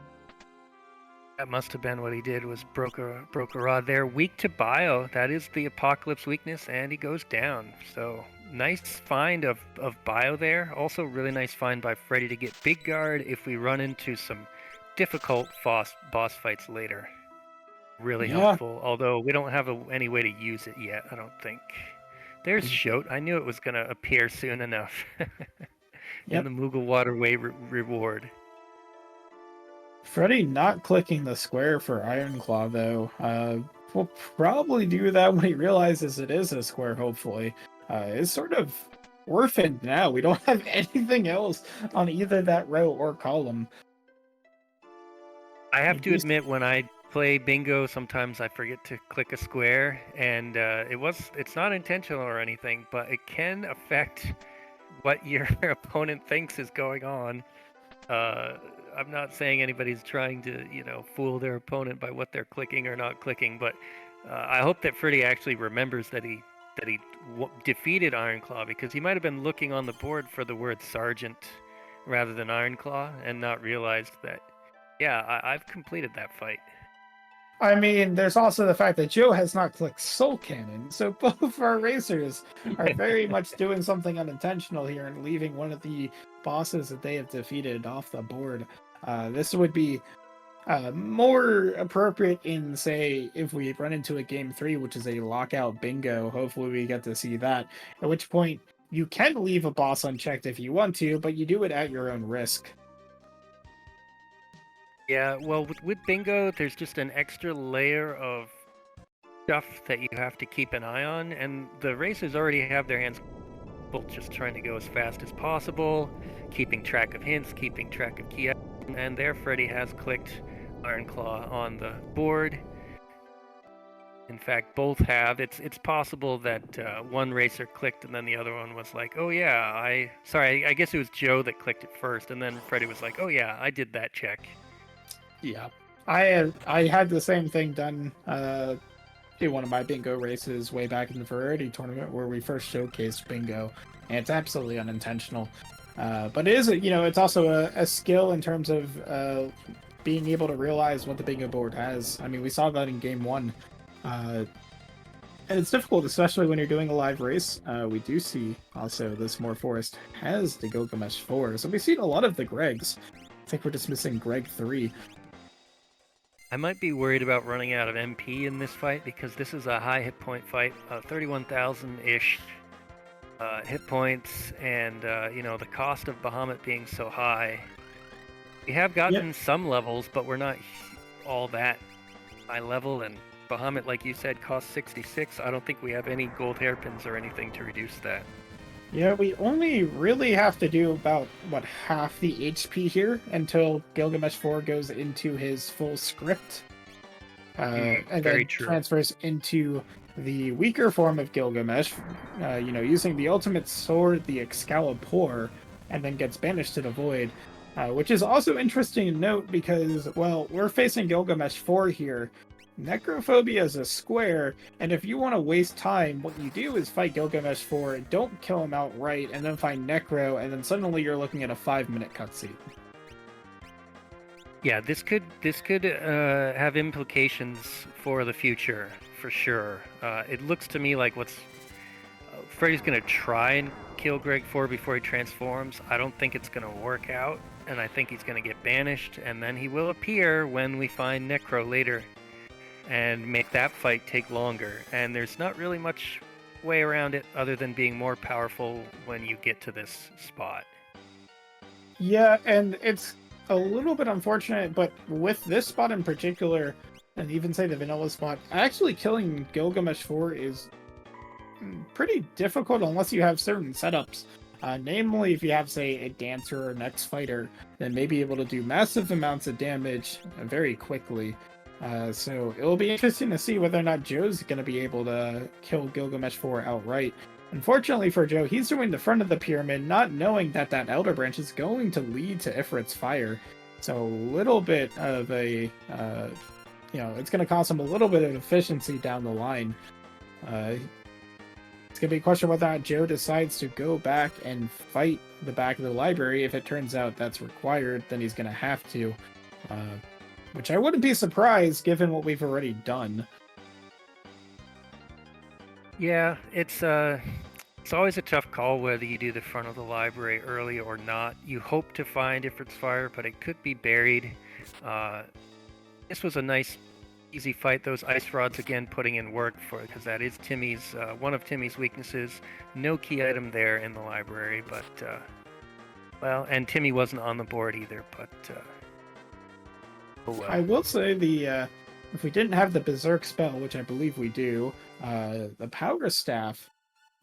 That must have been what he did, was broke a rod there. Weak to bio, that is the Apocalypse weakness, and he goes down. So nice find of bio there. Also really nice find by Freddeh to get Big Guard if we run into some difficult boss fights later. Really helpful, although we don't have any way to use it yet, I don't think. There's Shote. I knew it was going to appear soon enough. In Yep. the Moogle Waterway reward. Freddeh not clicking the square for Ironclaw, though. We'll probably do that when he realizes it is a square, hopefully. It's sort of orphaned now. We don't have anything else on either that row or column. I have to admit, when I play bingo, sometimes I forget to click a square, and it's not intentional or anything, but it can affect what your opponent thinks is going on. I'm not saying anybody's trying to, fool their opponent by what they're clicking or not clicking, but I hope that Freddeh actually remembers that he defeated Ironclaw, because he might have been looking on the board for the word sergeant rather than Ironclaw and not realized that, yeah, I've completed that fight. I mean, there's also the fact that Joe has not clicked Soul Cannon, so both our racers are very much doing something unintentional here and leaving one of the bosses that they have defeated off the board. This would be more appropriate in, say, if we run into a game 3, which is a lockout bingo. Hopefully we get to see that, at which point you can leave a boss unchecked if you want to, but you do it at your own risk. Yeah, well, with bingo, there's just an extra layer of stuff that you have to keep an eye on, and the racers already have their hands full just trying to go as fast as possible, keeping track of hints, keeping track of key items, and there Freddeh has clicked Ironclaw on the board. In fact, both have. It's possible that one racer clicked and then the other one was like, oh yeah, I guess it was Joe that clicked it first, and then Freddeh was like, oh yeah, I did that check. Yeah, I had the same thing done in one of my bingo races way back in the Variety tournament where we first showcased bingo, and it's absolutely unintentional. But it is, it's also a skill in terms of being able to realize what the bingo board has. I mean, we saw that in game 1. And it's difficult, especially when you're doing a live race. We do see also this Moor Forest has the Gilgamesh 4, so we've seen a lot of the Gregs. I think we're just missing Greg 3. I might be worried about running out of MP in this fight, because this is a high hit point fight, 31,000-ish hit points, and the cost of Bahamut being so high. We have gotten some levels, but we're not all that high level, and Bahamut, like you said, costs 66. I don't think we have any gold hairpins or anything to reduce that. Yeah, we only really have to do about, half the HP here until Gilgamesh 4 goes into his full script. And then transfers into the weaker form of Gilgamesh, using the ultimate sword, the Excalibur, and then gets banished to the Void. Which is also interesting to note because, well, we're facing Gilgamesh 4 here. Necrophobia is a square, and if you want to waste time, what you do is fight Gilgamesh 4, don't kill him outright, and then find Necro, and then suddenly you're looking at a 5-minute cutscene. Yeah, this could have implications for the future, for sure. It looks to me like Freddie's going to try and kill Greg 4 before he transforms. I don't think it's going to work out, and I think he's going to get banished, and then he will appear when we find Necro later and make that fight take longer. And there's not really much way around it other than being more powerful when you get to this spot. Yeah, and it's a little bit unfortunate, but with this spot in particular, and even say the vanilla spot, actually killing Gilgamesh 4 is pretty difficult unless you have certain setups. Namely, if you have, say, a dancer or an X-fighter, then may be able to do massive amounts of damage very quickly. So it'll be interesting to see whether or not Joe's going to be able to kill Gilgamesh 4 outright. Unfortunately for Joe, he's doing the front of the pyramid, not knowing that Elder Branch is going to lead to Ifrit's Fire. So a little bit of a, it's going to cost him a little bit of efficiency down the line. It's going to be a question whether or not Joe decides to go back and fight the back of the library. If it turns out that's required, then he's going to have to. Which I wouldn't be surprised given what we've already done. Yeah, it's always a tough call whether you do the front of the library early or not. You hope to find Ifrit's Fire, but it could be buried. This was a nice easy fight. Those ice rods again, putting in work for it, because that is Timmy's one of Timmy's weaknesses. No key item there in the library, but well, and Timmy wasn't on the board either. But oh well. I will say if we didn't have the Berserk spell, which I believe we do, the Power Staff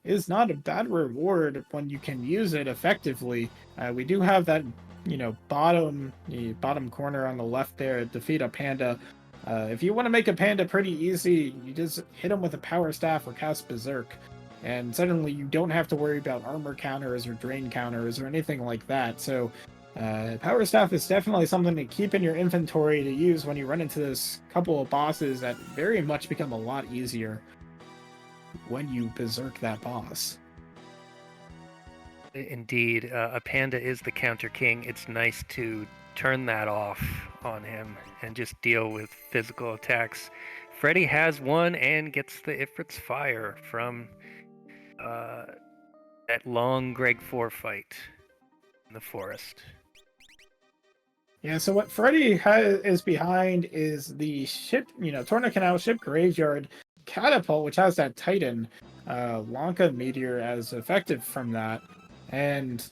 is not a bad reward when you can use it effectively. We do have that, the bottom corner on the left there, defeat a panda. If you want to make a panda pretty easy, you just hit him with a Power Staff or cast Berserk. And suddenly you don't have to worry about armor counters or drain counters or anything like that. So Power Staff is definitely something to keep in your inventory to use when you run into this couple of bosses that very much become a lot easier when you Berserk that boss. Indeed, a panda is the counter king. It's nice to turn that off on him and just deal with physical attacks. Freddie has one and gets the Ifrit's Fire from that long Greg 4 fight in the forest. Yeah, so what Freddie is behind is the ship, Torna Canal ship graveyard catapult, which has that Titan Lanka meteor as effective from that. And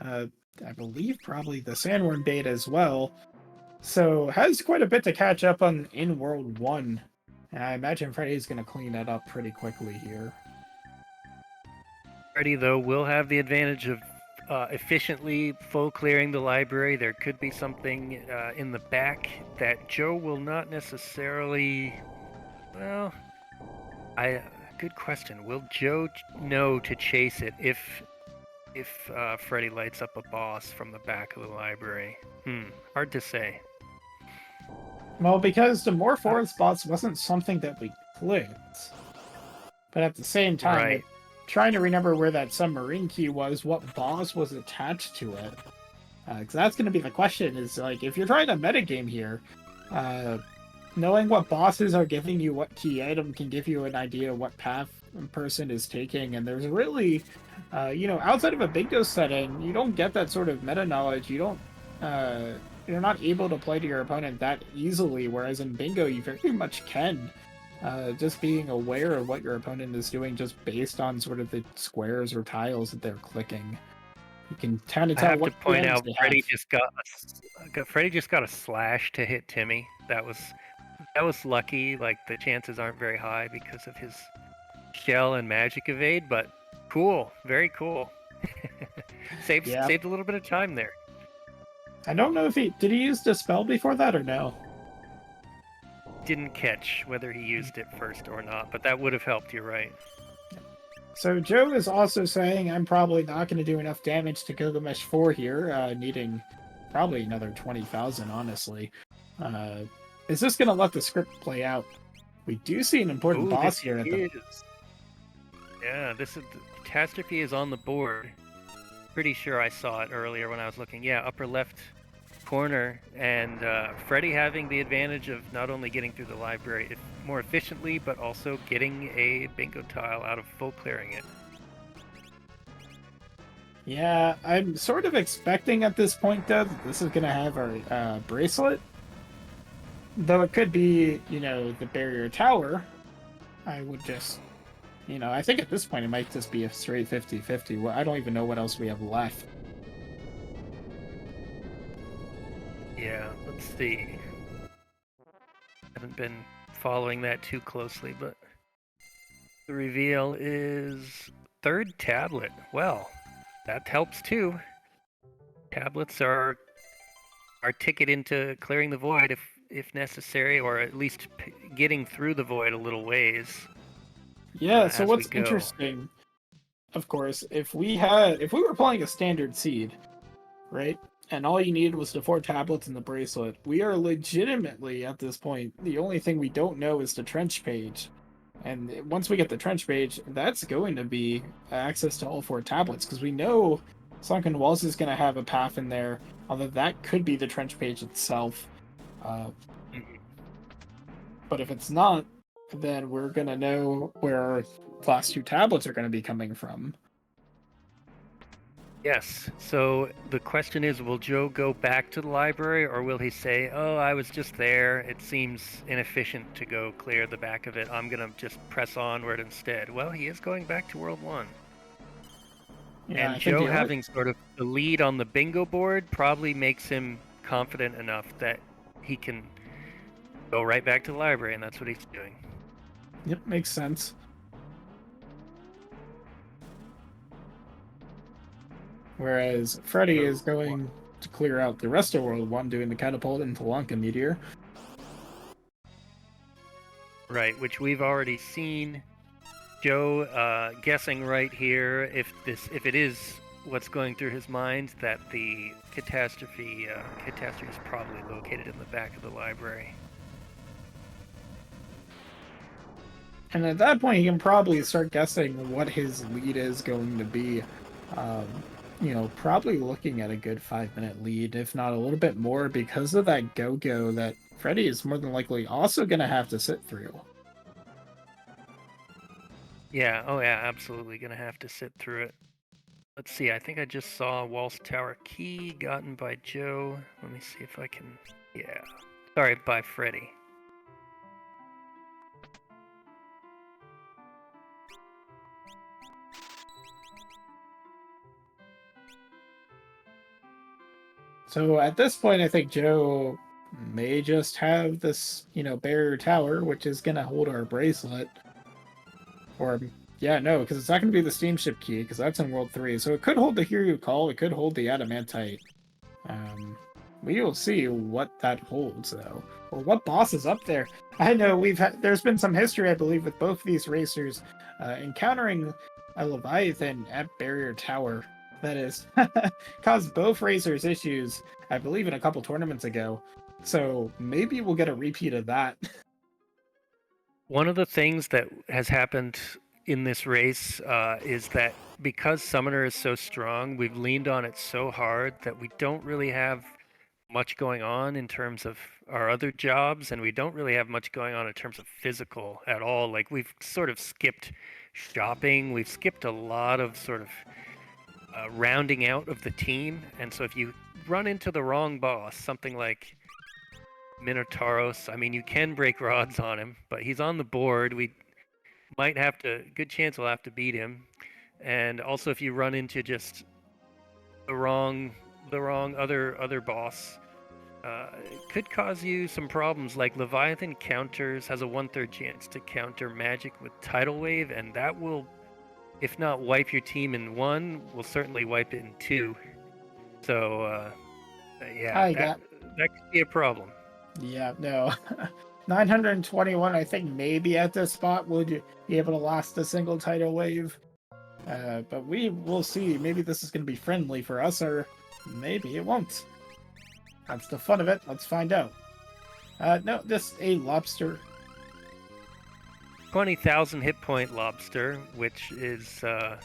I believe probably the Sandworm bait as well. So has quite a bit to catch up on in World 1. And I imagine Freddie's going to clean that up pretty quickly here. Freddie, though, will have the advantage of efficiently full clearing the library. There could be something in the back that Joe will not necessarily... Well, good question. Will Joe know to chase it if Freddie lights up a boss from the back of the library? Hard to say. Well, because the more forest boss wasn't something that we clicked. But at the same time, Right. Trying to remember where that submarine key was, what boss was attached to it. Because that's going to be the question, is like, if you're trying to metagame here, knowing what bosses are giving you what key item can give you an idea of what path a person is taking. And there's really, outside of a bingo setting, you don't get that sort of meta knowledge. You don't, you're not able to play to your opponent that easily, whereas in bingo, you very much can. Just being aware of what your opponent is doing just based on sort of the squares or tiles that they're clicking. You can kind of tell I have what to point out, Freddie have. just got a slash to hit Timmy. That was lucky. Like, the chances aren't very high because of his shell and magic evade, but cool, very cool. saved a little bit of time there. I don't know if did he use Dispel before that or no? Didn't catch whether he used it first or not, but that would have helped. You're right. So Joe is also saying I'm probably not going to do enough damage to Gilgamesh 4 here, needing probably another 20,000, honestly. Is this going to let the script play out? We do see an important boss here. Yeah, this is Catastrophe is on the board. Pretty sure I saw it earlier when I was looking. Yeah, upper left corner, and Freddie having the advantage of not only getting through the library more efficiently, but also getting a bingo tile out of full clearing it. Yeah, I'm sort of expecting at this point, though, that this is going to have our bracelet. Though it could be, the barrier tower. I would just, I think at this point it might just be a straight 50-50. Well, I don't even know what else we have left. Yeah, let's see. Haven't been following that too closely, but the reveal is third tablet. Well, that helps too. Tablets are our ticket into clearing the void if necessary, or at least getting through the void a little ways. Yeah, so what's interesting, of course, if we were playing a standard seed, right? And all you needed was the 4 tablets and the bracelet. We are legitimately, at this point, the only thing we don't know is the trench page. And once we get the trench page, that's going to be access to all 4 tablets, because we know Sunken Walls is going to have a path in there, although that could be the trench page itself. But if it's not, then we're going to know where our last 2 tablets are going to be coming from. Yes. So the question is, will Joe go back to the library, or will he say, "Oh, I was just there. It seems inefficient to go clear the back of it. I'm gonna just press onward instead." Well, he is going back to World 1. Yeah, And I think Joe the only having sort of the lead on the bingo board probably makes him confident enough that he can go right back to the library, and that's what he's doing. Yep, makes sense. Whereas Freddie is going to clear out the rest of World 1 doing the catapult into Lanka Meteor. Right, which we've already seen. Joe guessing right here if it is what's going through his mind, that the catastrophe is probably located in the back of the library. And at that point, he can probably start guessing what his lead is going to be. Um, probably looking at a good 5-minute lead, if not a little bit more, because of that go-go that Freddie is more than likely also going to have to sit through. Yeah, oh yeah, absolutely gonna have to sit through it. Let's see, I think I just saw Waltz Tower key gotten by Joe. Let me see if I can, yeah. Sorry, by Freddie. So at this point, I think Joe may just have this, barrier tower, which is going to hold our bracelet. Or, yeah, no, because it's not going to be the steamship key, because that's in World 3. So it could hold the Hear You Call, it could hold the Adamantite. We will see what that holds, though. Or what boss is up there. I know there's been some history, I believe, with both these racers encountering a Leviathan at Barrier Tower. That is, caused both racers issues, I believe, in a couple tournaments ago. So maybe we'll get a repeat of that. One of the things that has happened in this race is that because Summoner is so strong, we've leaned on it so hard that we don't really have much going on in terms of our other jobs, and we don't really have much going on in terms of physical at all. Like, we've sort of skipped shopping, we've skipped a lot of sort of rounding out of the team, and so if you run into the wrong boss, something like Minotauros, I mean, you can break rods on him, but he's on the board. We might have to, good chance we'll have to beat him. And also, if you run into just the wrong other boss, it could cause you some problems. Like Leviathan has a 1/3 chance to counter magic with Tidal Wave, and that will, if not wipe your team in 1, will certainly wipe it in 2. So yeah, I that got could be a problem. Yeah, no. 921, I think maybe at this spot would be able to last a single tidal wave. But we will see. Maybe this is going to be friendly for us, or maybe it won't. That's the fun of it. Let's find out. No, this a lobster. 20,000 hit point lobster, which is, I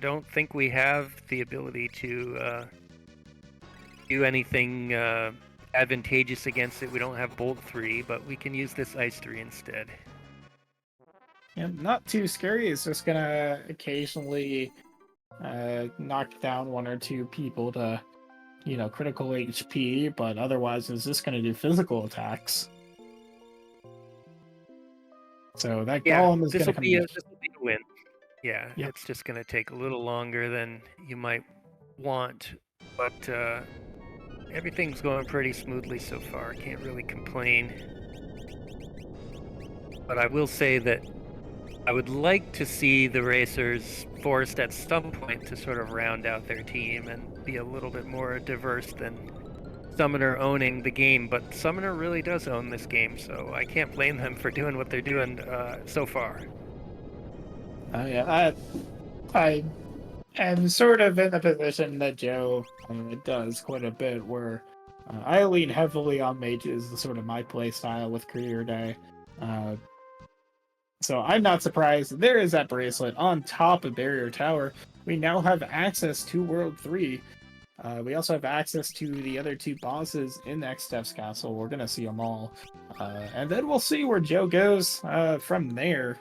don't think we have the ability to do anything advantageous against it. We don't have Bolt 3, but we can use this Ice 3 instead. Yeah, not too scary. It's just going to occasionally knock down 1 or 2 people to, critical HP, but otherwise it's just going to do physical attacks. So that golem is going to come this will be a win. Yeah, Yep. it's just going to take a little longer than you might want, but everything's going pretty smoothly so far. I can't really complain. But I will say that I would like to see the racers forced at some point to sort of round out their team and be a little bit more diverse than Summoner owning the game. But Summoner really does own this game, so I can't blame them for doing what they're doing so far. Yeah, I am sort of in the position that Joe does quite a bit, where I lean heavily on mages, the sort of my play style with Career Day. So I'm not surprised. There is that bracelet on top of Barrier Tower. We now have access to World 3. We also have access to the other 2 bosses in X-Steph's castle. We're going to see them all. And then we'll see where Joe goes from there.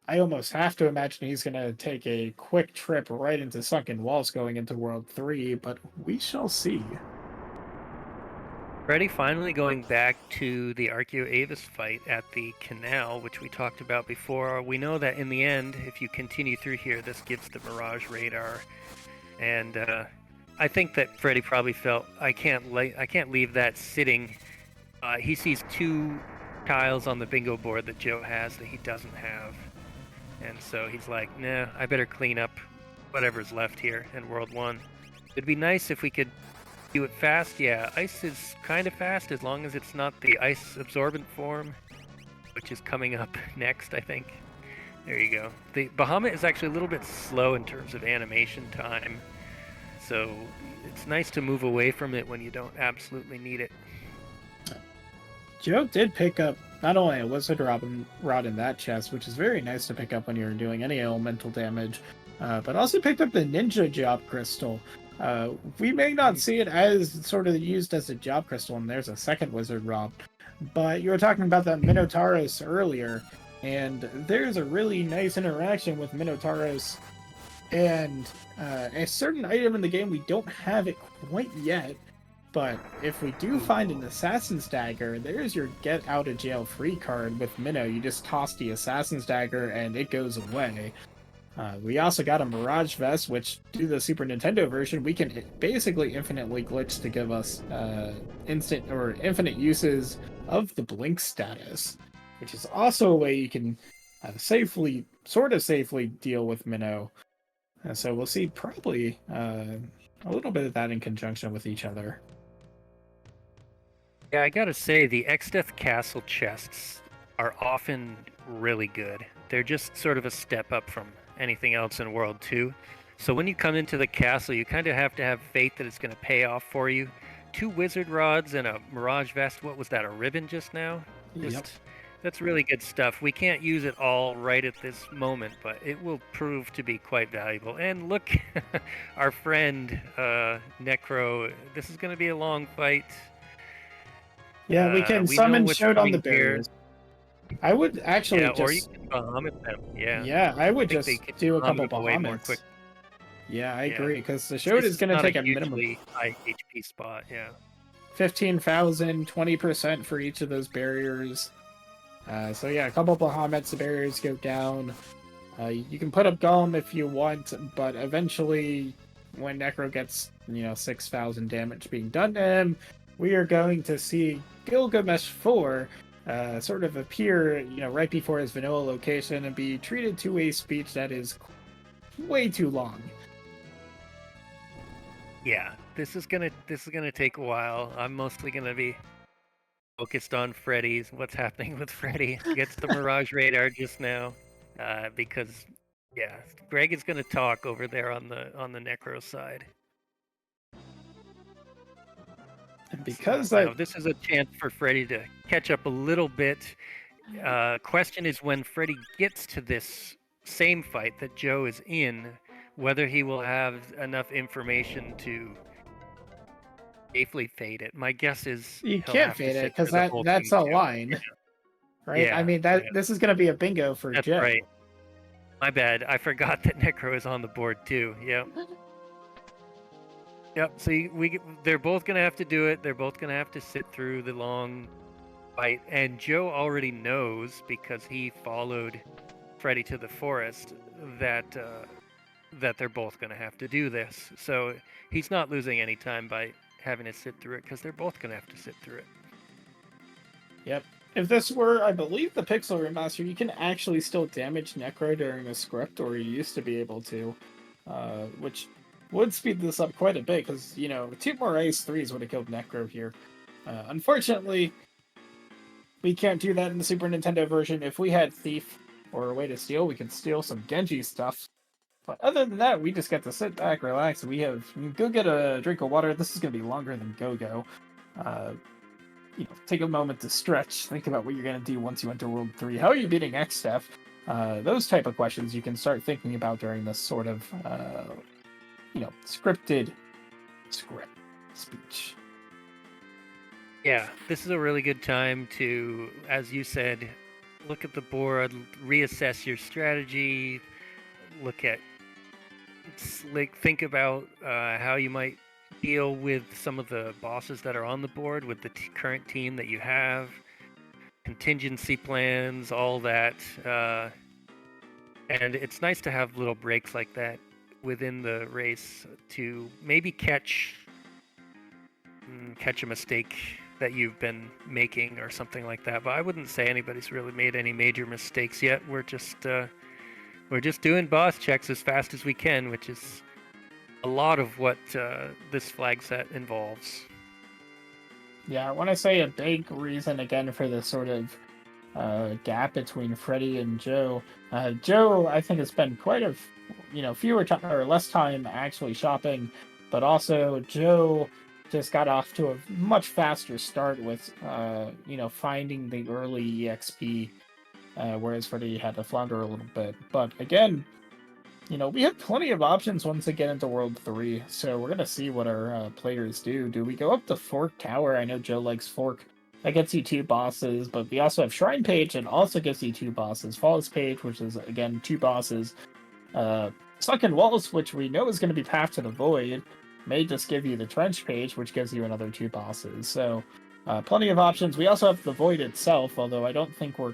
I almost have to imagine he's going to take a quick trip right into Sunken Walls going into World 3, but we shall see. Freddie finally going back to the Archeo Avis fight at the canal, which we talked about before. We know that in the end, if you continue through here, this gives the Mirage radar. And I think that Freddie probably felt, I can't leave that sitting. He sees 2 tiles on the bingo board that Joe has that he doesn't have. And so he's like, nah, I better clean up whatever's left here in World 1. It'd be nice if we could do it fast. Yeah, ice is kind of fast as long as it's not the ice absorbent form, which is coming up next, I think. There you go. The Bahamut is actually a little bit slow in terms of animation time, so it's nice to move away from it when you don't absolutely need it. Joe did pick up not only a Wizard Rod in that chest, which is very nice to pick up when you're doing any elemental damage, but also picked up the Ninja Job Crystal. We may not see it as sort of used as a Job Crystal, and there's a second Wizard Rod, but you were talking about that Minotauros earlier, and there's a really nice interaction with Minotauros and a certain item in the game. We don't have it quite yet, but if we do find an Assassin's Dagger, there's your get out of jail free card with Minnow. You just toss the Assassin's Dagger and it goes away. We also got a Mirage Vest, which, due to the Super Nintendo version, we can basically infinitely glitch to give us instant or infinite uses of the Blink status, which is also a way you can safely deal with Minnow. So we'll see probably a little bit of that in conjunction with each other. Yeah, I gotta say, the Exdeath Castle chests are often really good. They're just sort of a step up from anything else in World 2. So when you come into the castle, you kind of have to have faith that it's going to pay off for you. 2 Wizard Rods and a Mirage Vest. What was that, a ribbon just now? Yep. That's really good stuff. We can't use it all right at this moment, but it will prove to be quite valuable. And look, our friend Necro, this is going to be a long fight. Yeah, we can summon Showed on the Barriers. I would actually or you can Bahamut them. Yeah, I would just do a couple Bahamuts. Yeah, I agree, because the Showed is going to take a minimum high HP spot. Yeah, 15,000, 20% for each of those barriers. So yeah, a couple Bahamuts, the barriers go down. You can put up Golem if you want, but eventually, when Necro gets 6,000 damage being done to him, we are going to see Gilgamesh 4 sort of appear, right before his vanilla location and be treated to a speech that is way too long. Yeah, this is gonna take a while. I'm mostly gonna be focused on Freddie's. What's happening with Freddie? Gets the Mirage radar just now, because yeah, Greg is gonna talk over there on the Necro side. Because this is a chance for Freddie to catch up a little bit. Question is, when Freddie gets to this same fight that Joe is in, whether he will have enough information to safely fade it. My guess is you can't fade it, because that's a line, right? Yeah, I mean this is going to be a bingo for that's Joe. Right. My bad. I forgot that Necro is on the board too. Yep. Yep. So they're both gonna have to do it. They're both gonna have to sit through the long fight, and Joe already knows, because he followed Freddie to the forest, that they're both gonna have to do this. So he's not losing any time by having to sit through it, because they're both gonna have to sit through it. Yep. If this were, I believe, the Pixel Remaster, you can actually still damage Necro during a script, or you used to be able to, which would speed this up quite a bit, because 2 more Ice 3s would have killed Necro here. Unfortunately, we can't do that in the Super Nintendo version. If we had Thief or a way to steal, we could steal some Genji stuff. But other than that, we just get to sit back, relax. We go get a drink of water. This is going to be longer than Go-Go. Take a moment to stretch. Think about what you're going to do once you enter World 3. How are you beating X-Steph? Those type of questions you can start thinking about during this sort of scripted speech. Yeah, this is a really good time to, as you said, look at the board, reassess your strategy, look at, like, think about how you might deal with some of the bosses that are on the board with the current team that you have, contingency plans, all that. And it's nice to have little breaks like that within the race to maybe catch a mistake that you've been making or something like that. But I wouldn't say anybody's really made any major mistakes yet. We're just doing boss checks as fast as we can, which is a lot of what this flag set involves. Yeah, I want to say a big reason again for this sort of gap between Freddie and Joe. Joe, I think, has spent quite a fewer time or less time actually shopping, but also Joe just got off to a much faster start with finding the early EXP, whereas Freddie had to flounder a little bit. But again, we have plenty of options once we get into World 3, so we're going to see what our players do. Do we go up to Fork Tower? I know Joe likes Fork. That gets you 2 bosses, but we also have Shrine Page, and also gives you 2 bosses. Falls Page, which is, again, 2 bosses. Sunken Walls, which we know is going to be Path to the Void, may just give you the Trench Page, which gives you another 2 bosses. So, plenty of options. We also have the Void itself, although I don't think we're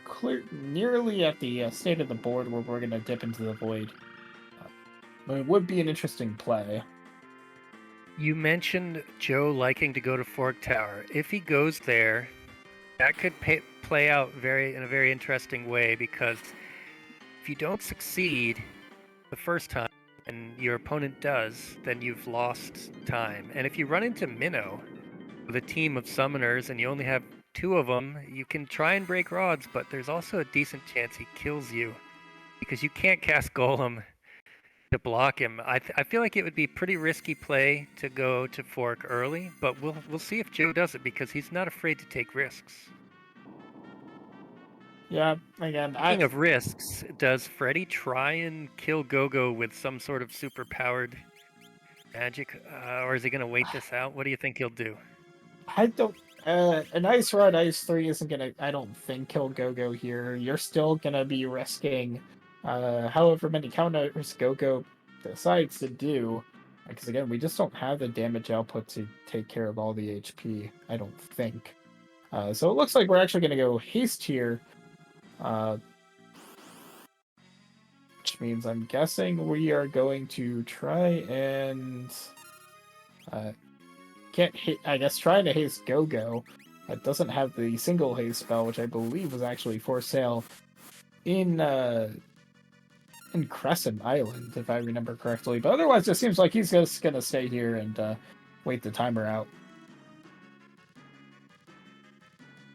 nearly at the state of the board where we're going to dip into the Void. It would be an interesting play. You mentioned Joe liking to go to Fork Tower. If he goes there, that could play out in a very interesting way, because if you don't succeed the first time and your opponent does, then you've lost time. And if you run into Minnow with a team of summoners and you only have 2 of them, you can try and break rods, but there's also a decent chance he kills you because you can't cast Golem to block him. I feel like it would be pretty risky play to go to Fork early, but we'll see if Joe does it, because he's not afraid to take risks. Yeah, again, Speaking of risks, does Freddie try and kill Gogo with some sort of super powered magic, or is he going to wait this out? What do you think he'll do? I don't. An Ice Rod Ice 3 isn't gonna, I don't think, kill Gogo here. You're still gonna be risking however many counters Gogo decides to do. Because again, we just don't have the damage output to take care of all the HP, I don't think. So it looks like we're actually gonna go Haste here. Which means I'm guessing we are going to try and I guess trying to haste Go-Go. That doesn't have the single haste spell, which I believe was actually for sale in Crescent Island, if I remember correctly. But otherwise, it seems like he's just gonna stay here and wait the timer out.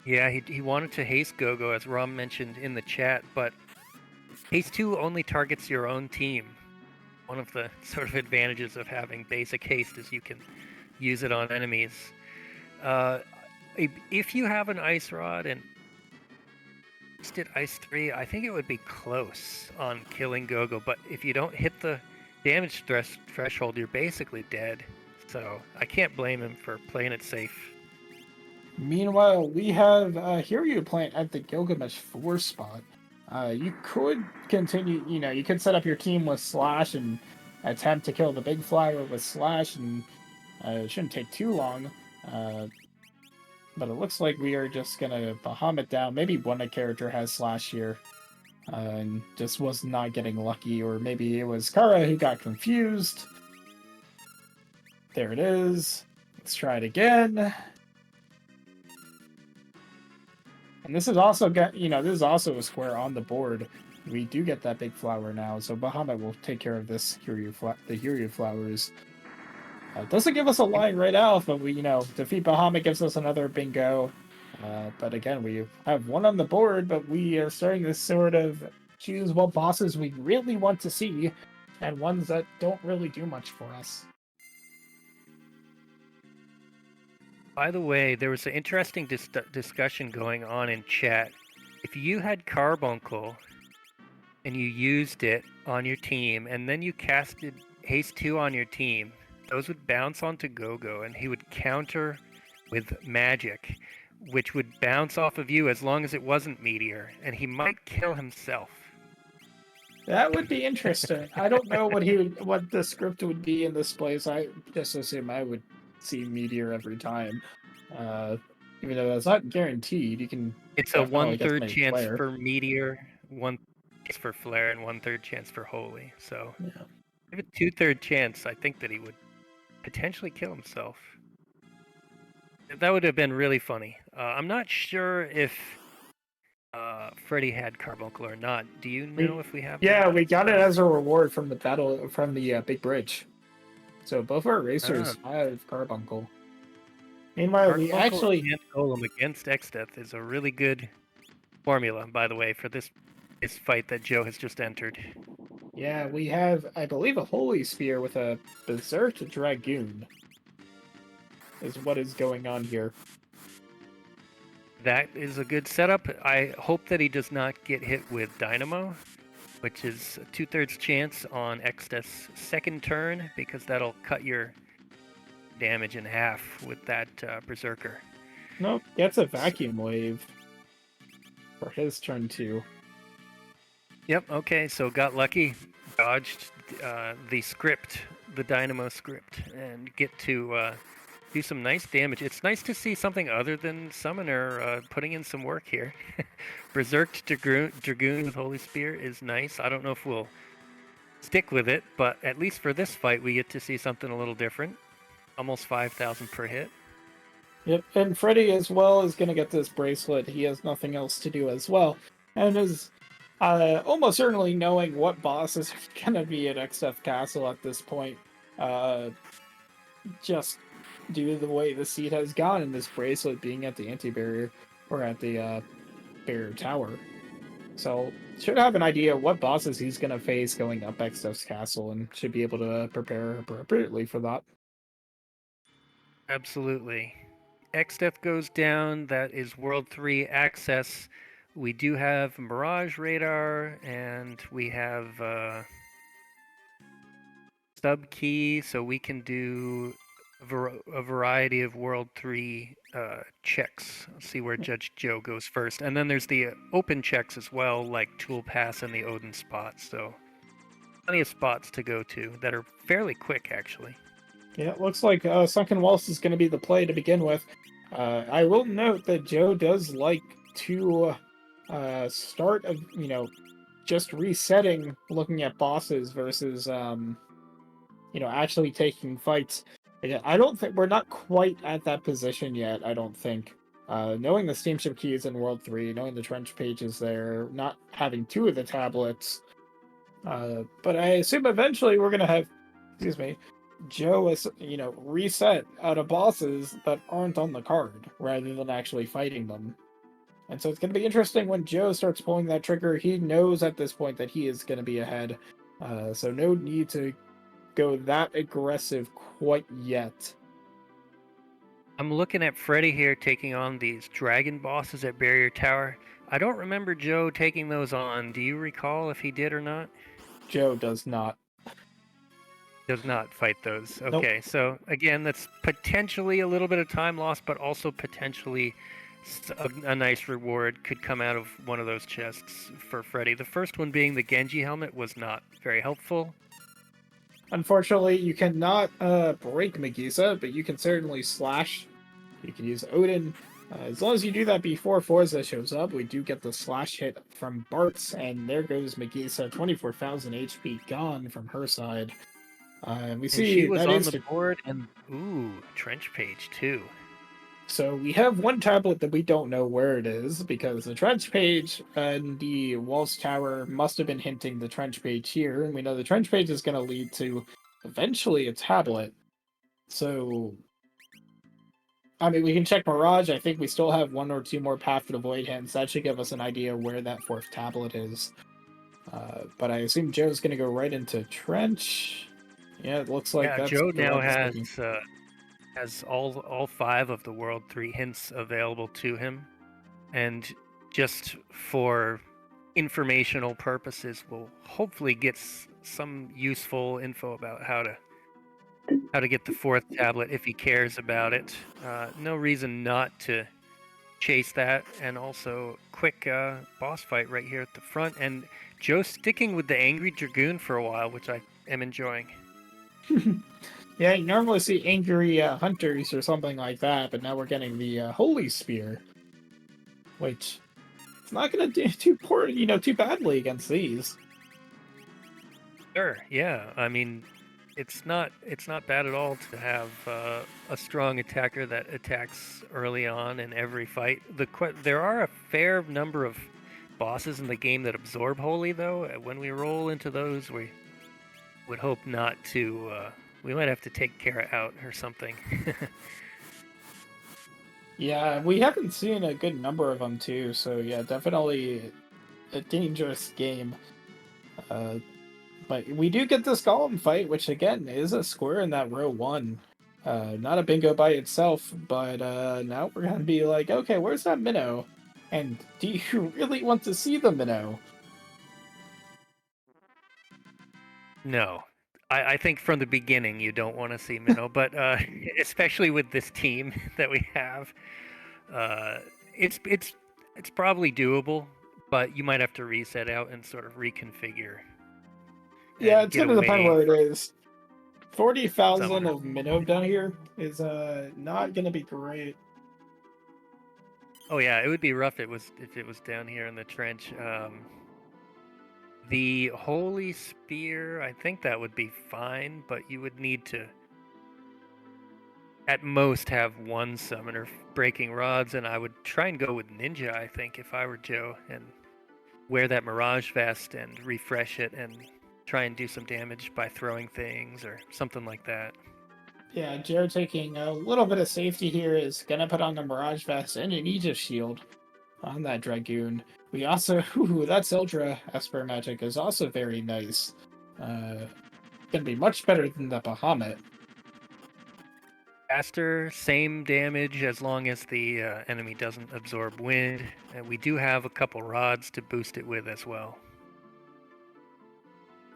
Yeah, he wanted to haste Gogo, as Rom mentioned in the chat, but haste 2 only targets your own team. One of the sort of advantages of having basic haste is you can use it on enemies. If you have an Ice Rod and did Ice 3, I think it would be close on killing Gogo, but if you don't hit the damage threshold, you're basically dead. So I can't blame him for playing it safe. Meanwhile, we have Hiryu playing at the Gilgamesh 4 spot. You could continue, you could set up your team with Slash and attempt to kill the big flower with Slash, and it shouldn't take too long. But it looks like we are just going to Bahamut down. Maybe one character has Slash here and just was not getting lucky, or maybe it was Kara who got confused. There it is. Let's try it again. And this is also this is also a square on the board. We do get that big flower now, so Bahamut will take care of this the Hiryu flowers. Doesn't give us a line right out, but we, defeat Bahamut gives us another bingo. But again, we have one on the board, but we are starting to sort of choose what bosses we really want to see, and ones that don't really do much for us. By the way, there was an interesting discussion going on in chat. If you had Carbuncle and you used it on your team, and then you casted Haste 2 on your team, those would bounce onto Gogo, and he would counter with magic. which would bounce off of you as long as it wasn't meteor, and he might kill himself. That would be interesting. I don't know what the script would be in this place. I just assume I would see meteor every time. Uh, Even though that's not guaranteed, you can It's a definitely get 1/3 somebody chance flare. for meteor, 1 chance for flare, and 1/3 chance for holy. So, Yeah. if a 2/3 chance, I think that he would potentially kill himself. That would have been really funny. I'm not sure if Freddeh had carbuncle or not. Do you know if we have Yeah, that? we got it as a reward from the big bridge. So both our Ah, racers have carbuncle. Meanwhile, we carbuncle actually and golem against Xdeath is a really good formula, by the way, for this fight that Joe has just entered. yeah, we have, I believe, a holy spear with a berserk dragoon. Is what is going on here. That is a good setup. I hope that he does not get hit with Dynamo, which is a 2/3 chance on Xdeath's second turn, because that'll cut your damage in half with that Berserker. Nope, gets a vacuum wave for his turn 2. Yep, okay, so got lucky, dodged the script, the Dynamo script, and get to do some nice damage. It's nice to see something other than Summoner putting in some work here. Berserked Dragoon with Holy Spear is nice. I don't know if we'll stick with it, but at least for this fight, we get to see something a little different. Almost 5,000 per hit. Yep, and Freddeh as well is going to get this bracelet. He has nothing else to do as well, and is almost certainly knowing what bosses are going to be at XF Castle at this point. Just due to the way the seed has gone and this bracelet being at the anti-barrier or at the barrier tower. So should have an idea what bosses he's going to face going up XF's castle and should be able to prepare appropriately for that. Absolutely. Xdeath goes down. That is World 3 access. We do have Mirage Radar, and we have sub key, so we can do a variety of World 3 checks. Let's see where Judge Joe goes first. And then there's the open checks as well, like Tool Pass and the Odin spots. So plenty of spots to go to that are fairly quick, actually. Yeah, it looks like Sunken Waltz is going to be the play to begin with. I will note that Joe does like to start of just resetting, looking at bosses versus actually taking fights. Again, I don't think we're not quite at that position yet. I don't think. Knowing the Steamship keys in World 3, knowing the trench pages there, not having 2 of the tablets. But I assume eventually we're gonna have, excuse me, Joe is reset out of bosses that aren't on the card rather than actually fighting them. And so it's going to be interesting when Joe starts pulling that trigger. He knows at this point that he is going to be ahead. So no need to go that aggressive quite yet. I'm looking at Freddeh here taking on these dragon bosses at Barrier Tower. I don't remember Joe taking those on. Do you recall if he did or not? Joe does not. Does not fight those. Nope. Okay, so again, that's potentially a little bit of time lost, but also potentially a nice reward could come out of one of those chests for Freddeh. The first one being the Genji helmet was not very helpful. Unfortunately, you cannot break Megisa, but you can certainly slash. You can use Odin. As long as you do that before Forza shows up, we do get the slash hit from Bart's, and there goes Megisa, 24,000 HP gone from her side. We see and she was that on is the board, and ooh, trench page too. So we have one tablet that we don't know where it is because the trench page and the Walls Tower must have been hinting the trench page here, and we know the trench page is going to lead to eventually a tablet. So, I mean, we can check Mirage. I think we still have 1 or 2 more Path to the Void hints. That should give us an idea where that 4th tablet is. But I assume Joe's going to go right into trench. Yeah, it looks like that's Joe the now route he's taking. has all 5 of the World 3 hints available to him, and just for informational purposes, we'll hopefully get some useful info about how to get the 4th tablet if he cares about it. No reason not to chase that, and also quick boss fight right here at the front. And Joe sticking with the Angry Dragoon for a while, which I am enjoying. Yeah, you normally see angry hunters or something like that, but now we're getting the Holy Spear, which it's not going to do too badly against these. Sure, yeah. I mean, it's not bad at all to have a strong attacker that attacks early on in every fight. There are a fair number of bosses in the game that absorb holy, though. When we roll into those, we would hope not to. We might have to take Kara out or something. Yeah, we haven't seen a good number of them too, so yeah, definitely a dangerous game. But we do get this golem fight, which again is a square in that row 1. Not a bingo by itself, but now we're gonna be like, okay, where's that minnow? And do you really want to see the minnow? No. I think from the beginning you don't want to see Minnow, but especially with this team that we have, uh, it's it's it's probably doable, but you might have to reset out and sort of reconfigure Yeah, and it's get gonna depend away where it from is. 40,000 some. of minnow down here is not gonna be great. Oh yeah, it would be rough. If it was down here in the trench. The Holy Spear, I think that would be fine, but you would need to at most have one summoner breaking rods, and I would try and go with Ninja, I think, if I were Joe, and wear that Mirage Vest and refresh it and try and do some damage by throwing things or something like that. Yeah, Joe taking a little bit of safety here is gonna put on the Mirage Vest and an Aegis Shield on that Dragoon. We also, ooh, that's Ultra Esper Magic is also very nice. Gonna be much better than the Bahamut. Faster, same damage as long as the enemy doesn't absorb wind. And we do have a couple rods to boost it with as well.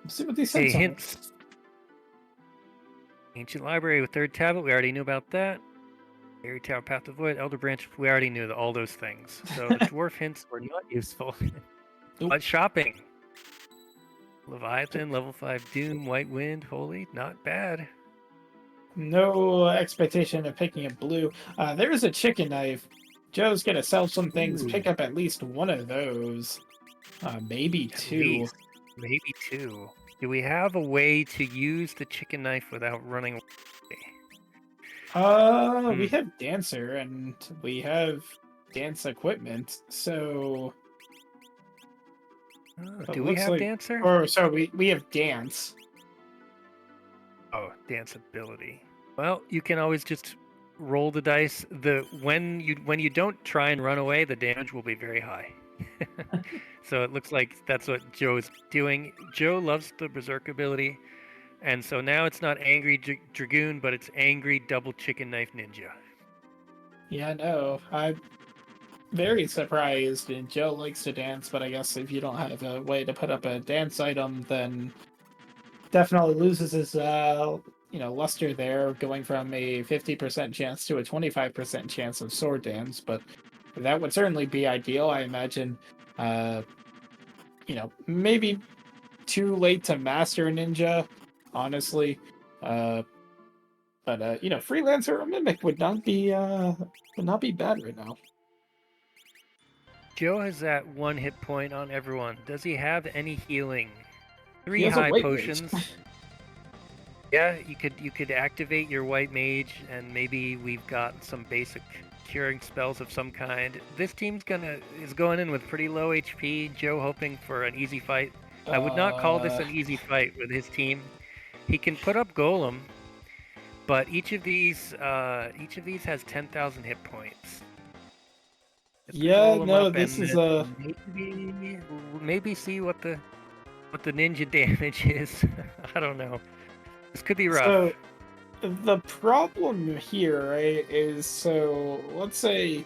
Let's see what these Hey, hints are. hints. Ancient Library with Third Tablet, we already knew about that. Fairy Tower, Path to Void, Elder Branch, we already knew all those things. So the dwarf hints were not useful. But shopping. Leviathan, level 5 Doom, White Wind, Holy, not bad. No expectation of picking up blue. There is a chicken knife. Joe's gonna sell some things, Ooh. pick up at least one of those. Maybe At two. least, maybe two. Do we have a way to use the chicken knife without running away? We have dancer and we have dance equipment, so Do we have like, dancer? or sorry, we have dance. Oh, dance ability. Well, you can always just roll the dice. When you don't try and run away, the damage will be very high. So it looks like that's what Joe's doing. Joe loves the Berserk ability, and so now it's not Angry Dragoon, but it's Angry Double Chicken Knife Ninja. Yeah, no, I'm very surprised. And Joe likes to dance, but I guess if you don't have a way to put up a dance item, then definitely loses his luster there, going from a 50% chance to a 25% chance of sword dance. But that would certainly be ideal. I imagine maybe too late to master ninja, honestly. But freelancer or mimic would not be bad right now. Joe has that 1 hit point on everyone. Does he have any healing? He 3 has a high white potions. mage. Yeah, you could activate your white mage, and maybe we've got some basic curing spells of some kind. This team's is going in with pretty low HP. Joe hoping for an easy fight. I would not call this an easy fight with his team. He can put up golem, but each of these has 10,000 hit points. Yeah, no, this is maybe see what the ninja damage is. I don't know. This could be rough. So the problem here, right, is so let's say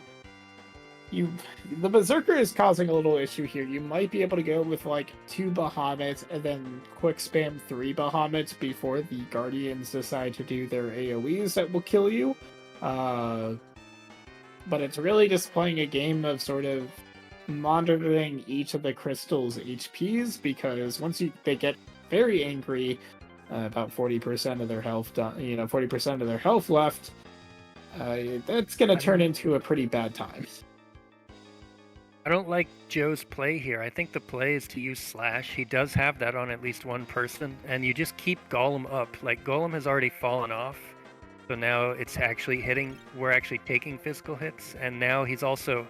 the Berserker is causing a little issue here. You might be able to go with like 2 Bahamut and then quick spam 3 Bahamut before the Guardians decide to do their AoEs that will kill you. but it's really just playing a game of sort of monitoring each of the crystals' HPs, because once they get very angry, about 40% of their health, 40% of their health left, that's going to turn into a pretty bad time. I don't like Joe's play here. I think the play is to use Slash. He does have that on at least one person, and you just keep Golem up. Like, Golem has already fallen off, so now it's actually hitting. We're actually taking physical hits, and now he's also